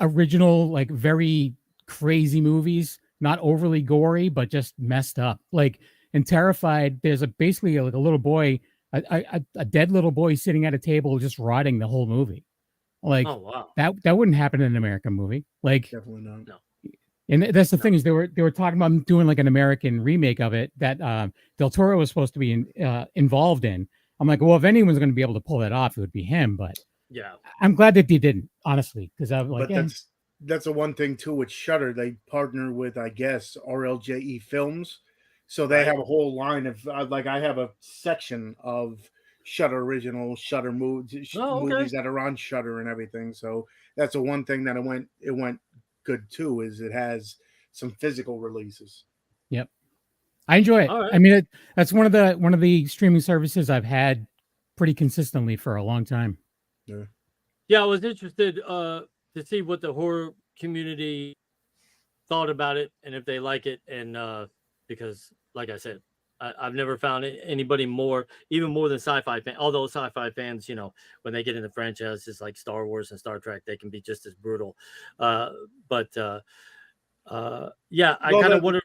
original, like very crazy movies, not overly gory, but just messed up. Like in Terrified, there's basically a little boy, a dead little boy sitting at a table just rotting the whole movie. Like, oh, wow. that wouldn't happen in an American movie. Like, definitely not. No. And that's the thing is they were talking about doing like an American remake of it that Del Toro was supposed to be involved in. I'm like, well, if anyone's going to be able to pull that off, it would be him. But yeah, I'm glad that they didn't, honestly, because I'm like, but that's the one thing too with Shudder. They partner with, I guess, RLJE Films, so they have a whole line of like I have a section of Shudder original Shudder movies that are on Shudder and everything. So that's the one thing that it went good too, is it has some physical releases. Yep, I enjoy it. Right. I mean, that's one of the streaming services I've had pretty consistently for a long time. Yeah. Yeah, I was interested to see what the horror community thought about it and if they like it. And because, like I said, I've never found anybody even more than sci-fi fans. Although sci-fi fans, when they get into franchises like Star Wars and Star Trek, they can be just as brutal. Yeah, I kind of wondered.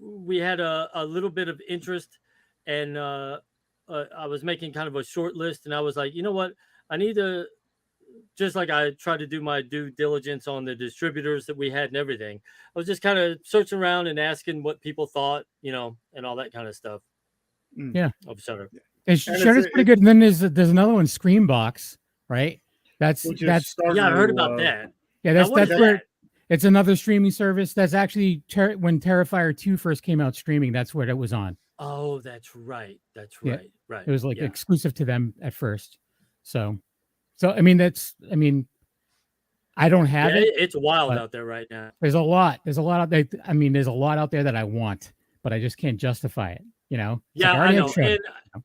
We had a little bit of interest, and I was making kind of a short list, and I was like, you know what, I need to. Just like I tried to do my due diligence on the distributors that we had and everything, I was just kind of searching around and asking what people thought, and all that kind of stuff. Yeah. Of Shudder. And Shudder's pretty good. And then there's another one, Screambox, right? That's yeah, I heard about that. Yeah, that's where it's another streaming service. That's actually when Terrifier 2 first came out streaming. That's what it was on. Oh, that's right. Yeah. Right. It was like exclusive to them at first. So I mean, I don't have it. It's wild out there right now. There's a lot out there. I mean, there's a lot out there that I want, but I just can't justify it. Yeah, I know.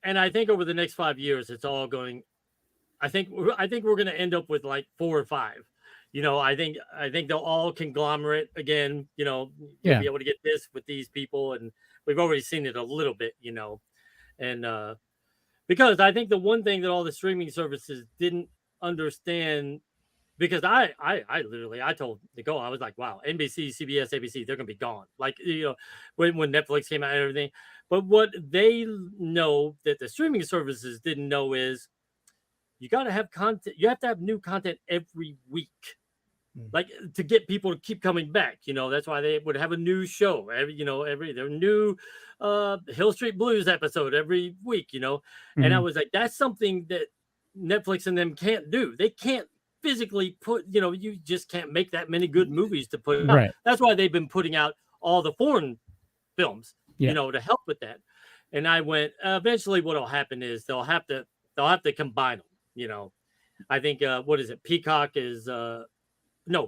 And I think over the next 5 years, it's all going. I think we're going to end up with like 4 or 5. I think they'll all conglomerate again. You'll be able to get this with these people, and we've already seen it a little bit. And because I think the one thing that all the streaming services didn't understand, because I literally told Nicole, I was like, wow, NBC, CBS, ABC, they're gonna be gone. Like, when Netflix came out and everything. But what they know that the streaming services didn't know is you got to have content. You have to have new content every week, like to get people to keep coming back. That's why they would have a new show their new Hill Street Blues episode every week. And I was like, that's something that Netflix and them can't do. They can't physically put, you just can't make that many good movies to put out. Right. That's why they've been putting out all the foreign films, to help with that. And I went, eventually what'll happen is they'll have to combine them. I think, what is it? Peacock is,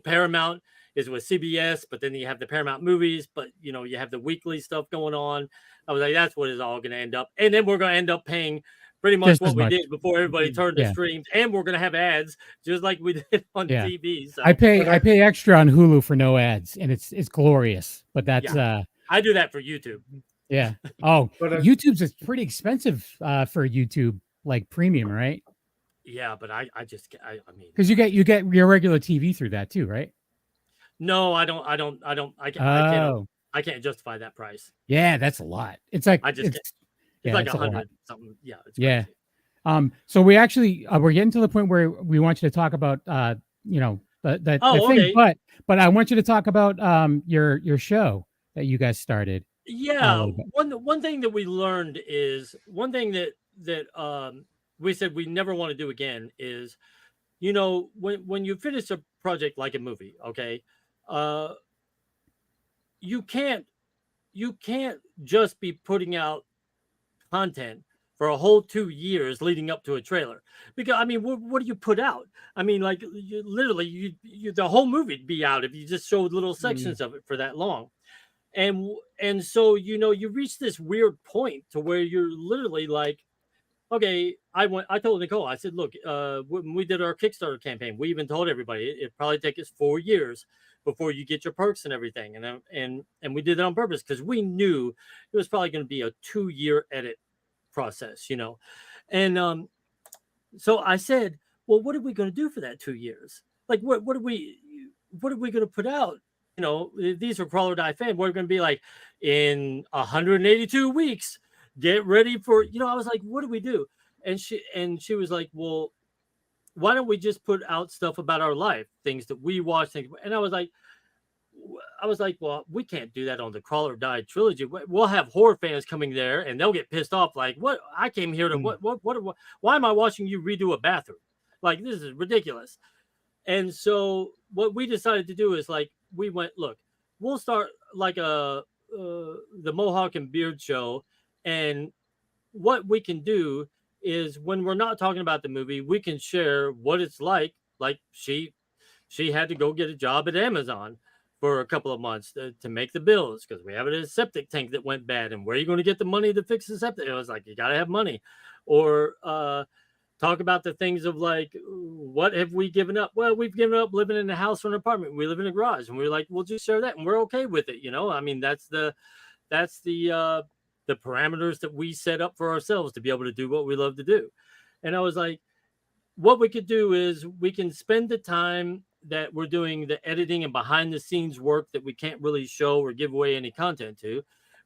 Paramount is with CBS, but then you have the Paramount movies, but you have the weekly stuff going on. I was like, that's what it's all going to end up. And then we're going to end up paying pretty much just what we did before everybody turned to streams, and we're going to have ads just like we did on TV. So. I pay extra on Hulu for no ads, and it's glorious. But that's I do that for YouTube. Yeah. Oh, YouTube's is pretty expensive for YouTube, like premium, right? Yeah, but I mean, because you get your regular TV through that too, right? No, I don't. I can't justify that price. Yeah, that's a lot. It's like it's like 100 something. Yeah. It's crazy. So we actually we're getting to the point where we want you to talk about the thing, but I want you to talk about your show that you guys started. Yeah. One thing that we learned is one thing that we said we never want to do again is, when you finish a project like a movie, okay, you can't just be putting out content for a whole 2 years leading up to a trailer, because I mean, what do you put out? I mean, like literally the whole movie would be out if you just showed little sections of it for that long. And so, you reach this weird point to where you're literally like, okay, I told Nicole, I said, look, when we did our Kickstarter campaign, we even told everybody it'd probably take us 4 years before you get your perks and everything. And we did it on purpose because we knew it was probably going to be a 2-year edit process, And so I said, well, what are we going to do for that 2 years? Like, what are we going to put out? These are Crawl or Die fan. We're going to be like, in 182 weeks, get ready for, I was like, what do we do? And she was like, well, why don't we just put out stuff about our life, things that we watch, things. And I was like, well, we can't do that on the Crawl or Die trilogy. We'll have horror fans coming there and they'll get pissed off. Like, what? I came here to why am I watching you redo a bathroom? Like, this is ridiculous. And so what we decided to do is, like, we went, look, we'll start like the Mohawk and Beard show. And what we can do is, when we're not talking about the movie, we can share what it's like. Like, she had to go get a job at Amazon for a couple of months to make the bills because we have a septic tank that went bad. And where are you going to get the money to fix the septic? It was like, you got to have money. Or talk about the things of like, what have we given up? Well, we've given up living in a house or an apartment. We live in a garage, and we're like, we'll just share that, and we're okay with it. I mean, that's the parameters that we set up for ourselves to be able to do what we love to do. And I was like, what we could do is we can spend the time that we're doing the editing and behind the scenes work that we can't really show or give away any content to.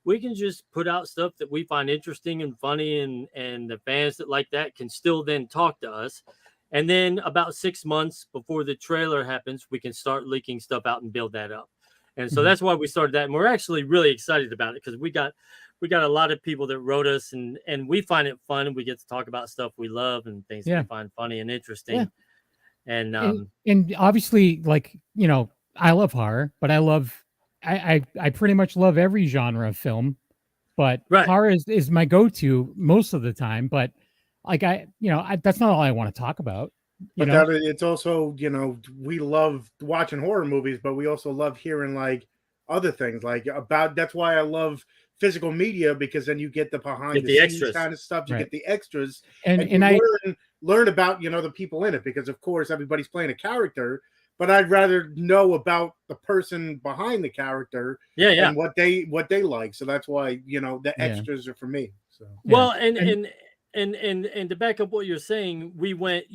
We can just put out stuff that we find interesting and funny, and the fans that like that can still then talk to us. And then about 6 months before the trailer happens, we can start leaking stuff out and build that up. And so that's why we started that. And we're actually really excited about it, because we got a lot of people that wrote us, and we find it fun, and we get to talk about stuff we love and things that we find funny and interesting. Yeah. And obviously, like, I love horror, but I pretty much love every genre of film, but horror is my go-to most of the time. But like, that's not all I want to talk about. But it's also, we love watching horror movies, but we also love hearing like other things that's why I love physical media, because then you get the behind the scenes kind of stuff. You get the extras, and I learn about, the people in it, because of course everybody's playing a character, but I'd rather know about the person behind the character and what they like. So that's why, the extras are for me. So well, and to back up what you're saying, we went,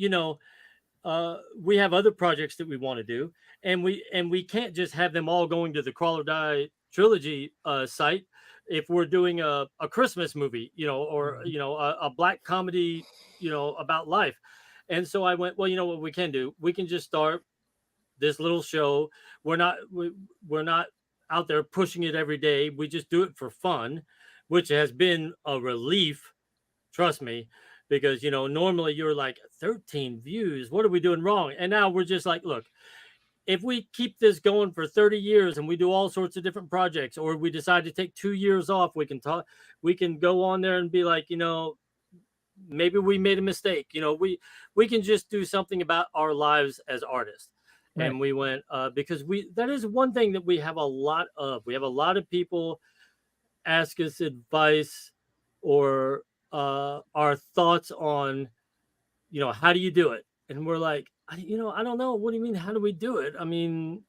we have other projects that we want to do, and we can't just have them all going to the Crawl or Die trilogy site. If we're doing a Christmas movie, or a black comedy, about life. And so I went, well, what we can do, we can just start this little show. We're not out there pushing it every day. We just do it for fun, which has been a relief. Trust me, because, normally you're like 13 views. What are we doing wrong? And now we're just like, look, if we keep this going for 30 years and we do all sorts of different projects, or we decide to take 2 years off, we can go on there and be like, maybe we made a mistake. We can just do something about our lives as artists. Right. And we went, because that is one thing that we have a lot of. We have a lot of people ask us advice or our thoughts on, how do you do it? And we're like, I don't know. What do you mean? How do we do it? I mean,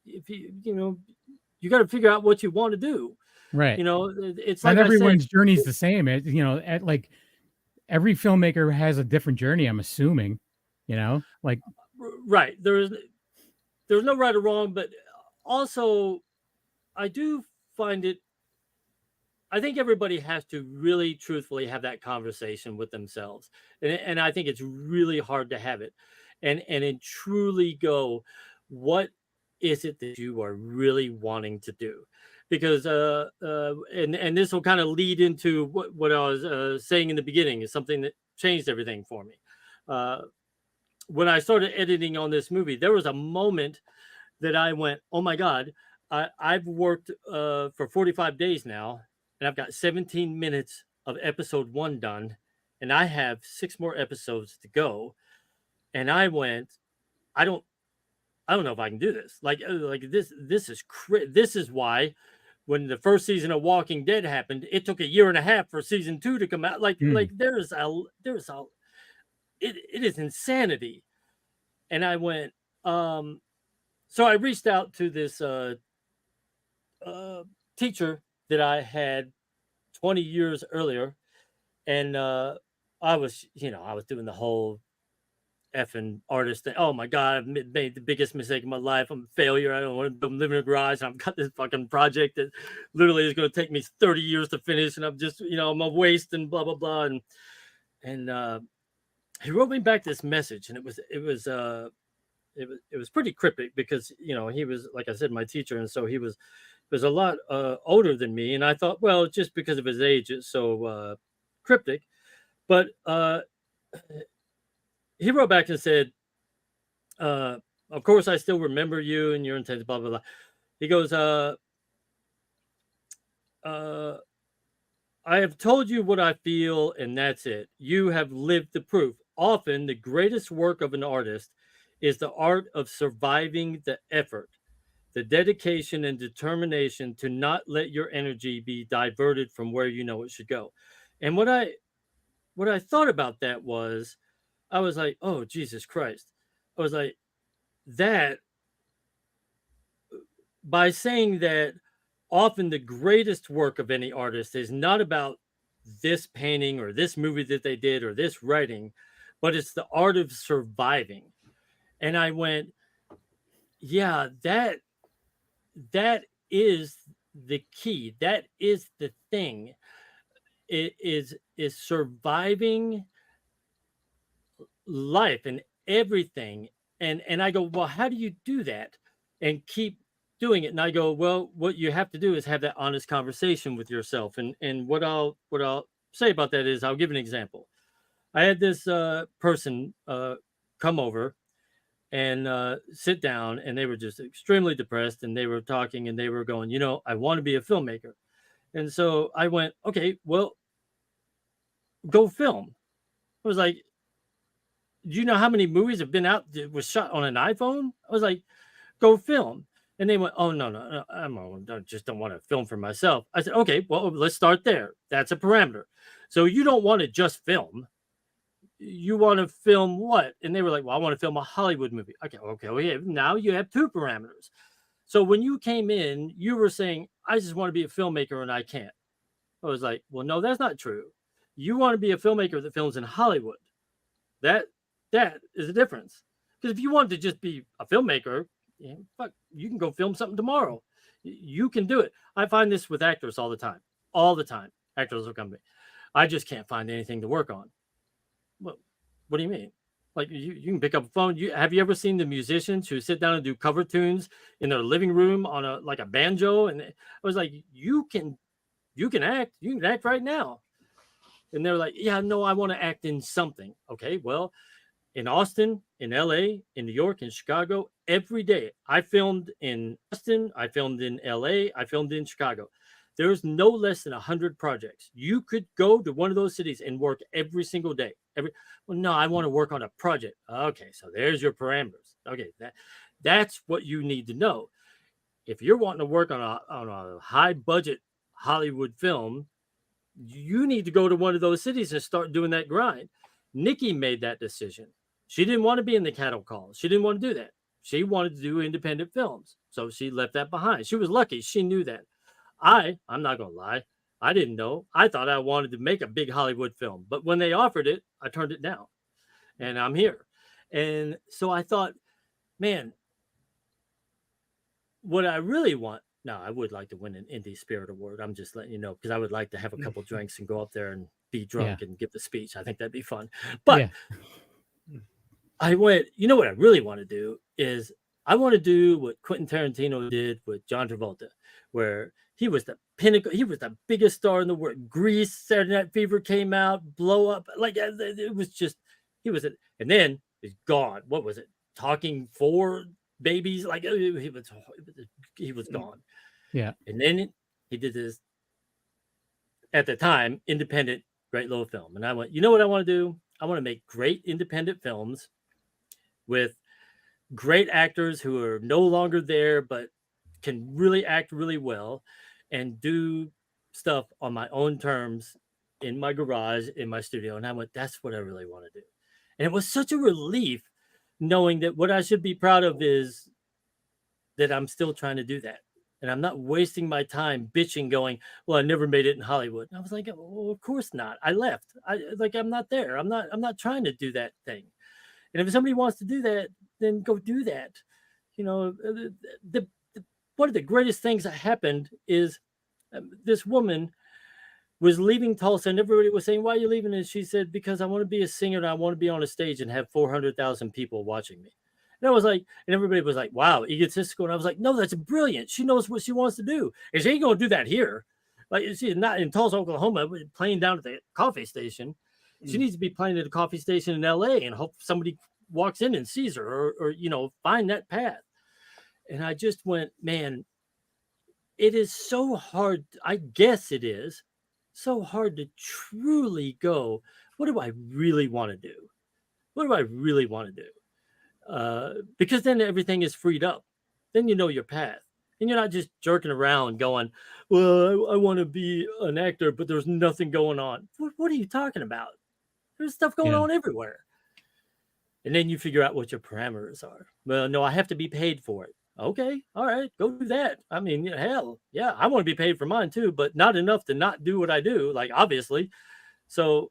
if you got to figure out what you want to do. Right. It's not like everyone's journey's the same. Like every filmmaker has a different journey, I'm assuming, like. Right. There's no right or wrong, but also I do find it, I think everybody has to really truthfully have that conversation with themselves. And I think it's really hard to have it and truly go, what is it that you are really wanting to do? Because, and this will kind of lead into what I was saying in the beginning, is something that changed everything for me. When I started editing on this movie, there was a moment that I went, oh my God, I've worked for 45 days now, and I've got 17 minutes of episode 1 done, and I have 6 more episodes to go. And I went, I don't know if I can do this. Like this is why when the first season of Walking Dead happened, it took 1.5 years for season 2 to come out. Like it is insanity. And I went, so I reached out to this teacher that I had 20 years earlier. And I was doing the whole effing artist thing. Oh my God, I've made the biggest mistake of my life. I'm a failure. I don't want to live in a garage. And I've got this fucking project that literally is going to take me 30 years to finish. And I'm just, I'm a waste and blah, blah, blah. And he wrote me back this message, and it was pretty cryptic because, he was, like I said, my teacher. And so he was a lot older than me. And I thought, well, just because of his age, it's so cryptic. But he wrote back and said, of course, I still remember you and your intent, blah, blah, blah. He goes, I have told you what I feel, and that's it. You have lived the proof. Often, the greatest work of an artist is the art of surviving the effort, the dedication and determination to not let your energy be diverted from where you know it should go. And what I what I thought about that was, I was like, oh, Jesus Christ. I was like, that, by saying that often the greatest work of any artist is not about this painting or this movie that they did or this writing, but it's the art of surviving. And I went, yeah, that is the key. That is the thing. It is surviving life and everything. And I go, well, how do you do that and keep doing it? And I go, well, what you have to do is have that honest conversation with yourself. And what I'll say about that is, I'll give an example. I had this person come over and sit down, and they were just extremely depressed, and they were talking, and they were going, I want to be a filmmaker. And so I went, okay, well, go film. I was like, do you know how many movies have been out that was shot on an iPhone? I was like, go film. And they went, oh, no, I just don't want to film for myself. I said, okay, well, let's start there. That's a parameter. So you don't want to just film. You want to film what? And they were like, well, I want to film a Hollywood movie. Okay, well, yeah, now you have two parameters. So when you came in, you were saying, I just want to be a filmmaker and I can't. I was like, well, no, that's not true. You want to be a filmmaker that films in Hollywood. That is the difference. Because if you wanted to just be a filmmaker, you can go film something tomorrow. You can do it. I find this with actors all the time. All the time. Actors will come to me. I just can't find anything to work on. Well, what do you mean? Like, you can pick up a phone. Have you ever seen the musicians who sit down and do cover tunes in their living room on a banjo? And I was like, you can act. You can act right now. And they're like, yeah, no, I want to act in something. Okay, well, in Austin, in LA, in New York, in Chicago, every day. I filmed in Austin, I filmed in LA, I filmed in Chicago. There's no less than 100 projects. You could go to one of those cities and work every single day. Well, no, I want to work on a project. Okay, so there's your parameters. Okay, that's what you need to know. If you're wanting to work on a high budget Hollywood film, you need to go to one of those cities and start doing that grind. Nikki made that decision. She didn't want to be in the cattle call. She didn't want to do that. She wanted to do independent films. So she left that behind. She was lucky. She knew that. I'm not going to lie. I didn't know. I thought I wanted to make a big Hollywood film. But when they offered it, I turned it down. And I'm here. And so I thought, man, what I really want. Now, I would like to win an Indie Spirit Award. I'm just letting you know, because I would like to have a couple drinks and go up there and be drunk and give the speech. I think that'd be fun. But I went, you know what I really want to do is I want to do what Quentin Tarantino did with John Travolta, where he was the pinnacle. He was the biggest star in the world. Grease, Saturday Night Fever came out, blow up. Like, it was just, he was it. And then he's gone. What was it? Talking for babies. Like, he was gone. Yeah. And then he did this, at the time, independent, great little film. And I went, you know what I want to do? I want to make great independent films with great actors who are no longer there, but can really act really well and do stuff on my own terms in my garage, in my studio. And I went, that's what I really want to do. And it was such a relief knowing that what I should be proud of is that I'm still trying to do that. And I'm not wasting my time bitching going, well, I never made it in Hollywood. And I was like, well, of course not. I left. I'm not there. I'm not trying to do that thing. And if somebody wants to do that, then go do that. You know, one of the greatest things that happened is this woman was leaving Tulsa, and everybody was saying, why are you leaving? And she said, because I want to be a singer and I want to be on a stage and have 400,000 people watching me. And I was like, and everybody was like, wow, egotistical. And I was like, no, that's brilliant. She knows what she wants to do. And she ain't going to do that here. Like, she's not in Tulsa, Oklahoma, playing down at the coffee station. She needs to be playing at a coffee station in LA and hope somebody walks in and sees her or you know, find that path. And I just went, man, it is so hard. I guess it is so hard to truly go, what do I really want to do? What do I really want to do? Because then everything is freed up. Then you know your path. And you're not just jerking around going, well, I want to be an actor, but there's nothing going on. What are you talking about? There's stuff going on everywhere. And then you figure out what your parameters are. Well, no, I have to be paid for it. Okay, all right, go do that. I mean, hell, yeah, I want to be paid for mine too, but not enough to not do what I do, like, obviously. So,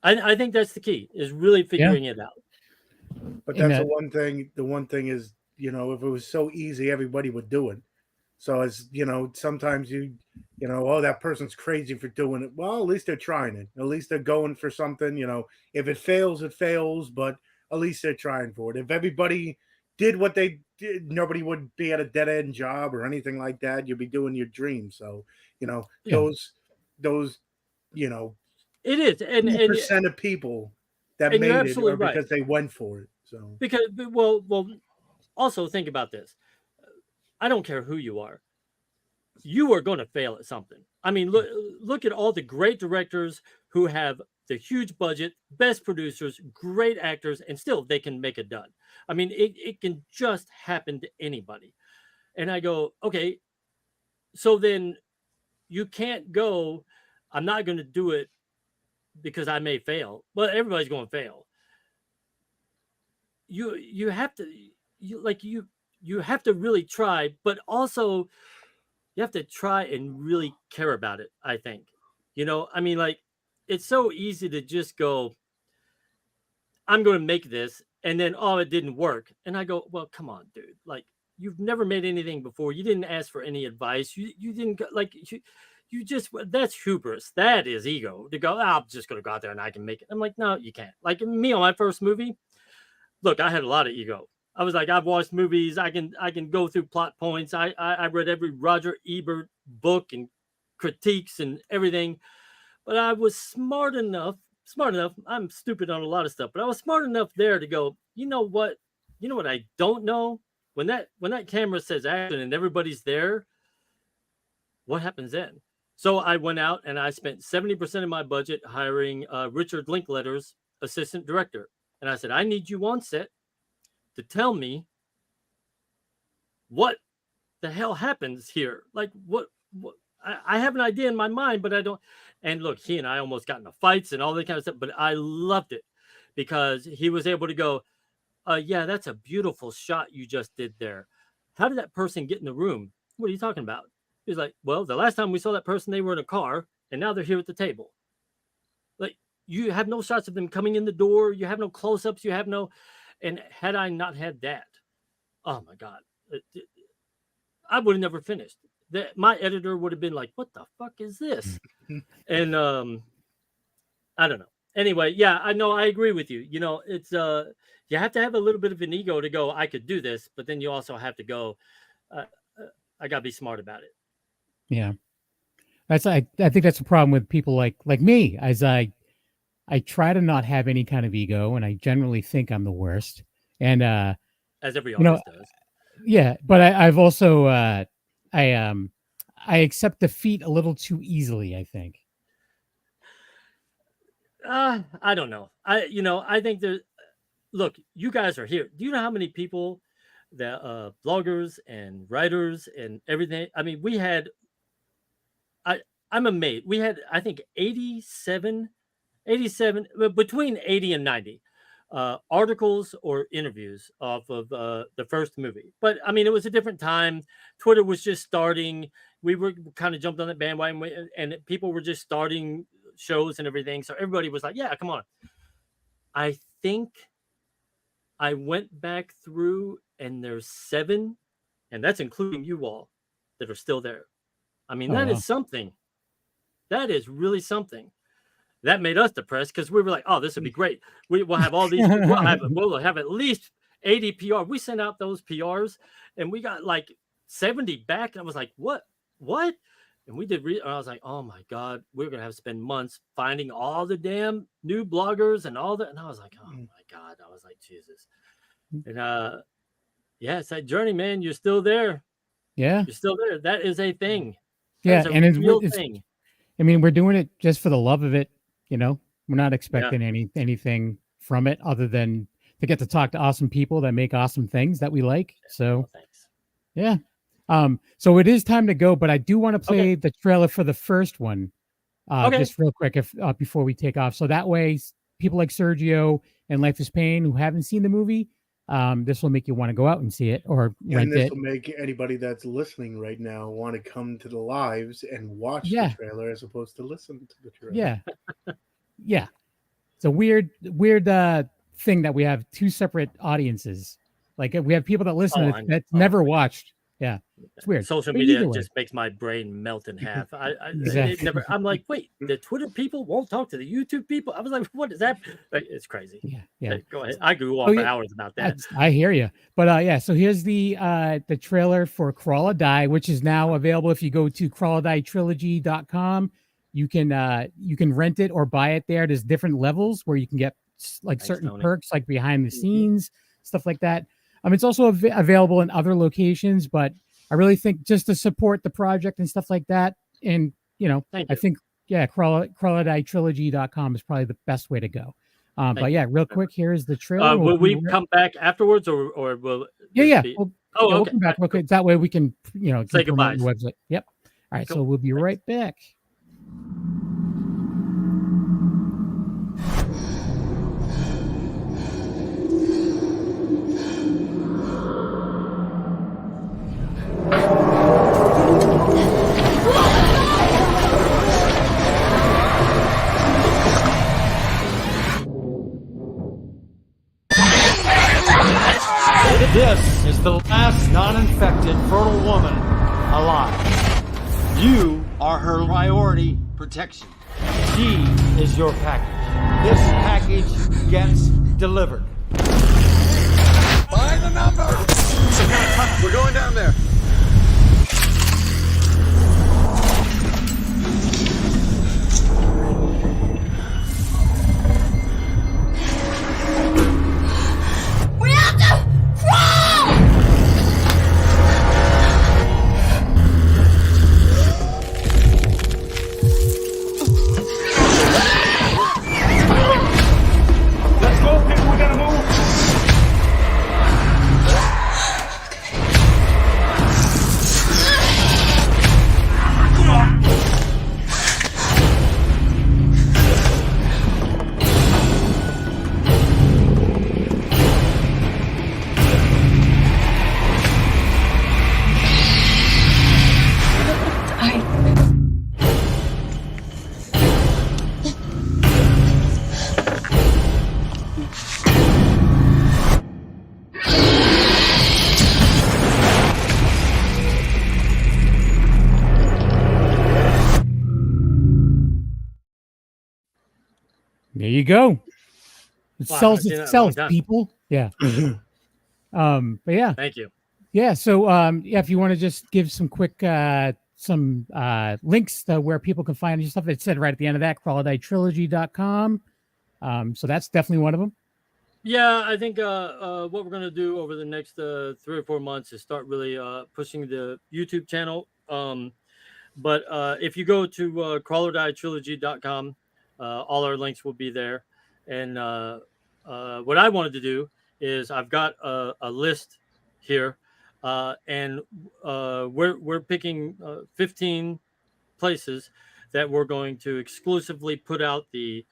I think that's the key, is really figuring it out. But that's the one thing. The one thing is, if it was so easy, everybody would do it. So as sometimes oh, that person's crazy for doing it. Well, at least they're trying it. At least they're going for something. If it fails, it fails. But at least they're trying for it. If everybody did what they did, nobody would be at a dead end job or anything like that. You'd be doing your dream. So those it is, and 2% of people that made it are because they went for it. So because well, also think about this. I don't care who you are. You are going to fail at something. I mean, look at all the great directors who have the huge budget, best producers, great actors, and still they can make a dud. I mean, it can just happen to anybody. And I go, okay, so then you can't go, I'm not going to do it because I may fail. Well, everybody's going to fail. You have to, you have to really try, but also you have to try and really care about it, I think. I mean, like, it's so easy to just go, I'm going to make this, and then, oh, it didn't work. And I go, well, come on, dude. Like, you've never made anything before. You didn't ask for any advice. You didn't, like, you just, that's hubris. That is ego to go, oh, I'm just going to go out there and I can make it. I'm like, no, you can't. Like, me on my first movie, look, I had a lot of ego. I was like, I've watched movies. I can go through plot points. I read every Roger Ebert book and critiques and everything. But I was smart enough. I'm stupid on a lot of stuff, but I was smart enough there to go, you know what I don't know? When that camera says action and everybody's there, what happens then? So I went out and I spent 70% of my budget hiring Richard Linklater's assistant director. And I said, I need you on set to tell me what the hell happens here. Like, what I have an idea in my mind, but I don't. And look, he and I almost got into fights and all that kind of stuff, but I loved it because he was able to go, yeah, that's a beautiful shot you just did there. How did that person get in the room? What are you talking about? He's like, well, the last time we saw that person, they were in a car and now they're here at the table. Like, you have no shots of them coming in the door. You have no close-ups. You have no, and had I not had that, oh my God, I would have never finished. My editor would have been like, what the fuck is this? And I don't know. Anyway, yeah, I know. I agree with you. It's you have to have a little bit of an ego to go, I could do this, but then you also have to go, I got to be smart about it. Yeah. I think that's a problem with people like me, as I try to not have any kind of ego, and I generally think I'm the worst. And as every artist does. Yeah, but I've also I accept defeat a little too easily, I think. I don't know. I think that, look, you guys are here. Do you know how many people that bloggers and writers and everything? I mean, I'm amazed. We had, I think, 87, between 80 and 90 articles or interviews off of the first movie. But I mean, it was a different time. Twitter was just starting. We were kind of jumped on that bandwagon, and people were just starting shows and everything. So everybody was like, yeah, come on. I think I went back through and there's 7, and that's including you all, that are still there. I mean, that is something. That is really something. That made us depressed because we were like, oh, this would be great. We'll have all these, we'll have at least 80 PR. We sent out those PRs and we got like 70 back. And I was like, what? And we did, I was like, oh my God, we're going to have to spend months finding all the damn new bloggers and all that. And I was like, oh my God, I was like, Jesus. And yeah, it's that journey, man. You're still there. Yeah. You're still there. That is a thing. Yeah. And it's a real thing. I mean, we're doing it just for the love of it. We're not expecting anything from it other than to get to talk to awesome people that make awesome things that we like. So, thanks. Yeah. So it is time to go, but I do want to play the trailer for the first one. Okay. Just real quick, if before we take off, so that way people like Sergio and Life is Pain who haven't seen the movie, this will make you want to go out and see it or rent And this it. will make anybody that's listening right now want to come to the lives and watch Yeah. the trailer as opposed to listen to the trailer. Yeah. Yeah. It's a weird thing that we have two separate audiences. Like we have people that listen that's never watched. Yeah, it's weird. Social But media either way. just makes my brain melt in half. Exactly. I'm like, wait, the Twitter people won't talk to the YouTube people. I was like, what is that? It's crazy. Yeah. Hey, go ahead. I grew on for hours about that. I hear you. But yeah, so here's the trailer for Crawl or Die, which is now available. If you go to crawlordietrilogy.com, you can rent it or buy it there. There's different levels where you can get like certain perks, like behind the scenes, stuff like that. It's also available in other locations, but I really think just to support the project and stuff like that. And, I think, crawlordietrilogy.com is probably the best way to go. But yeah, real quick, here's the trailer. Will we come back afterwards or will? Yeah. Be... We'll come back real quick. That way we can, say goodbye. The website. Yep. All right. Cool. So we'll be right back. This is the last non-infected fertile woman alive. You are her priority protection. She is your package. This package gets delivered. Find the number! We're going down there. There you go. It sells itself, people. Yeah. But yeah. Thank you. Yeah. So if you want to just give some quick some links to where people can find your stuff, it said right at the end of that, crawlordietrilogy.com. So that's definitely one of them. Yeah, I think what we're gonna do over the next 3 or 4 months is start really pushing the YouTube channel. But if you go to crawlordietrilogy.com, all our links will be there. And what I wanted to do is I've got a list here, and we're picking 15 places that we're going to exclusively put out the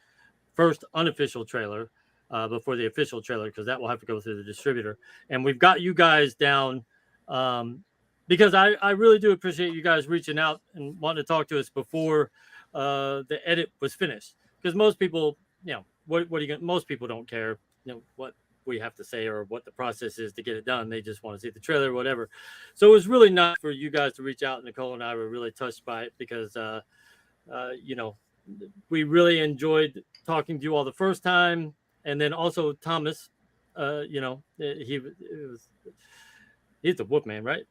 first unofficial trailer before the official trailer, because that will have to go through the distributor. And we've got you guys down because I really do appreciate you guys reaching out and wanting to talk to us before the edit was finished, because most people, what are you gonna, most people don't care, what we have to say or what the process is to get it done. They just want to see the trailer or whatever. So it was really nice for you guys to reach out. Nicole and I were really touched by it because, we really enjoyed talking to you all the first time. And then also Thomas, he's the Whoop Man, right?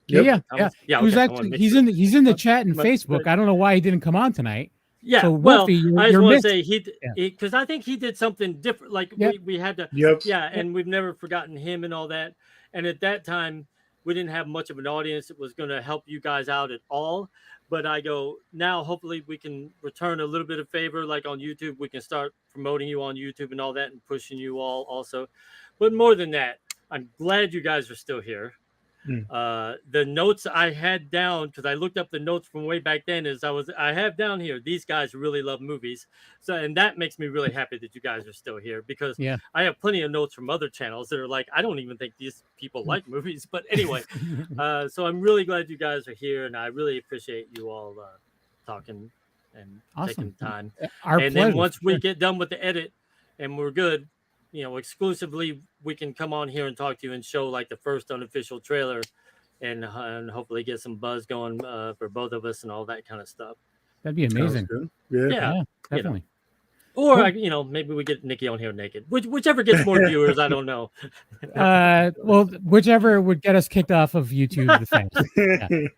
Yeah. Yeah. He was actually, he's in the chat and Facebook. I don't know why he didn't come on tonight. Yeah. So, well, Wolfie, I just want to say because I think he did something different. Like we had to, and we've never forgotten him and all that. And at that time, we didn't have much of an audience that was going to help you guys out at all. But I go, now hopefully we can return a little bit of favor, like on YouTube. We can start promoting you on YouTube and all that and pushing you all also. But more than that, I'm glad you guys are still here. The notes I had down, because I looked up the notes from way back then, I have down here, these guys really love movies. So, and that makes me really happy that you guys are still here, because I have plenty of notes from other channels that are like, I don't even think these people like movies. But anyway, so I'm really glad you guys are here, and I really appreciate you all talking and taking time. Our and pleasure, then once we get done with the edit and we're good, exclusively we can come on here and talk to you and show like the first unofficial trailer, and hopefully get some buzz going for both of us and all that kind of stuff. That'd be amazing. Yeah, definitely. Or maybe we get Nikki on here naked, whichever gets more viewers. I don't know. Well, whichever would get us kicked off of YouTube.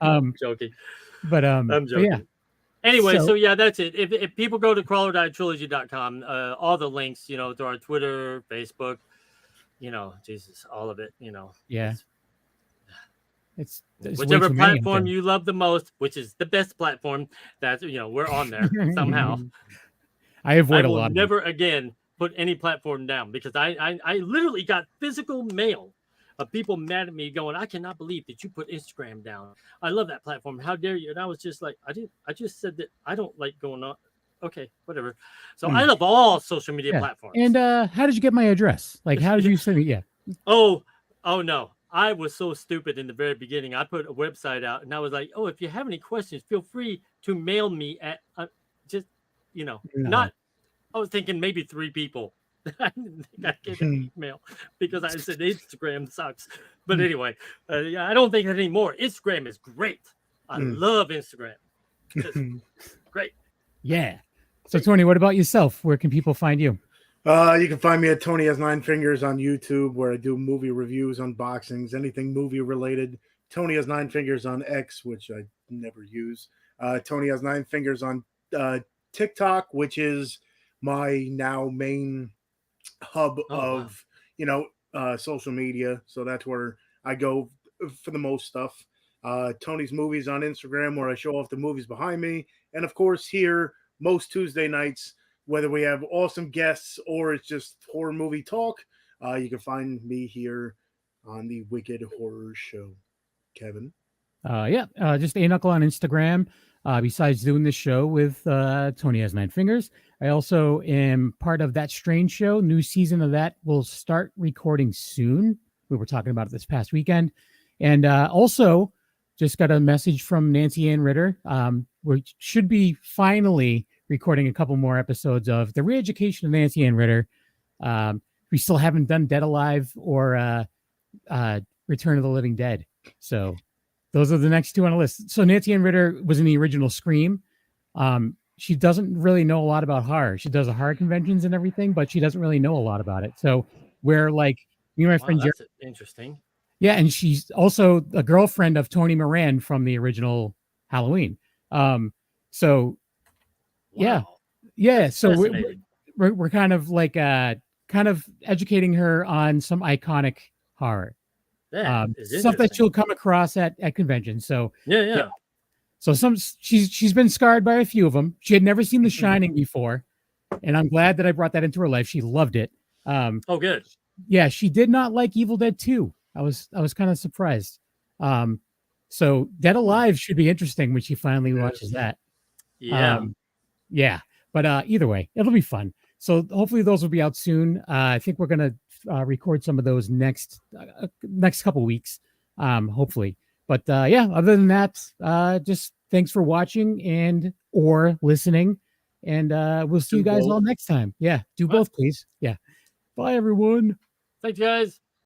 I'm joking, but I'm joking. But yeah. Anyway, so that's it. If people go to crawlordietrilogy.com, all the links, to our Twitter, Facebook, Jesus, all of it, Yeah. It's whichever platform you love the most, which is the best platform, that's we're on there somehow. I avoid a lot. Never again put any platform down, because I literally got physical mail of people mad at me going, I cannot believe that you put Instagram down. I love that platform. How dare you? And I was just like, I just said that I don't like going on. Okay, whatever. So I love all social media platforms. And how did you get my address? Like, how did you send it? Yeah. Oh no. I was so stupid in the very beginning. I put a website out and I was like, if you have any questions, feel free to mail me at not, I was thinking maybe 3 people. I didn't think I'd get an email because I said Instagram sucks. But anyway, I don't think that anymore. Instagram is great. I love Instagram. Great. Yeah. So Tony, what about yourself? Where can people find you? You can find me at Tony Has 9 Fingers on YouTube, where I do movie reviews, unboxings, anything movie related. Tony Has 9 Fingers on X, which I never use. Tony Has 9 Fingers on TikTok, which is my now main hub of social media. So that's where I go for the most stuff. Tony's Movies on Instagram, where I show off the movies behind me. And of course, here most Tuesday nights, whether we have awesome guests or it's just horror movie talk, you can find me here on the Wicked Horror Show. Kevin? Just A Knuckle on Instagram. Besides doing this show with Tony Has 9 Fingers, I also am part of That Strange Show. New season of that will start recording soon. We were talking about it this past weekend. And also just got a message from Nancy Ann Ritter. We should be finally recording a couple more episodes of The Re-Education of Nancy Ann Ritter. We still haven't done Dead Alive or Return of the Living Dead. So those are the next 2 on the list. So Nancy Ann Ritter was in the original Scream. She doesn't really know a lot about horror. She does the horror conventions and everything, but she doesn't really know a lot about it. So we're like, my friend Jerry. That's interesting. Yeah, and she's also a girlfriend of Tony Moran from the original Halloween. So we're kind of like educating her on some iconic horror. Stuff that she'll come across at conventions. So So she's been scarred by a few of them. She had never seen The Shining before, and I'm glad that I brought that into her life. She loved it. Good. Yeah, she did not like Evil Dead 2. I was kind of surprised. So Dead Alive should be interesting when she finally watches that. Yeah. But either way, it'll be fun. So hopefully those will be out soon. I think we're gonna record some of those next couple weeks, hopefully. But other than that, just thanks for watching and or listening, and we'll see you guys all next time. Yeah, do both, please. Yeah. Bye, everyone. Thanks, guys.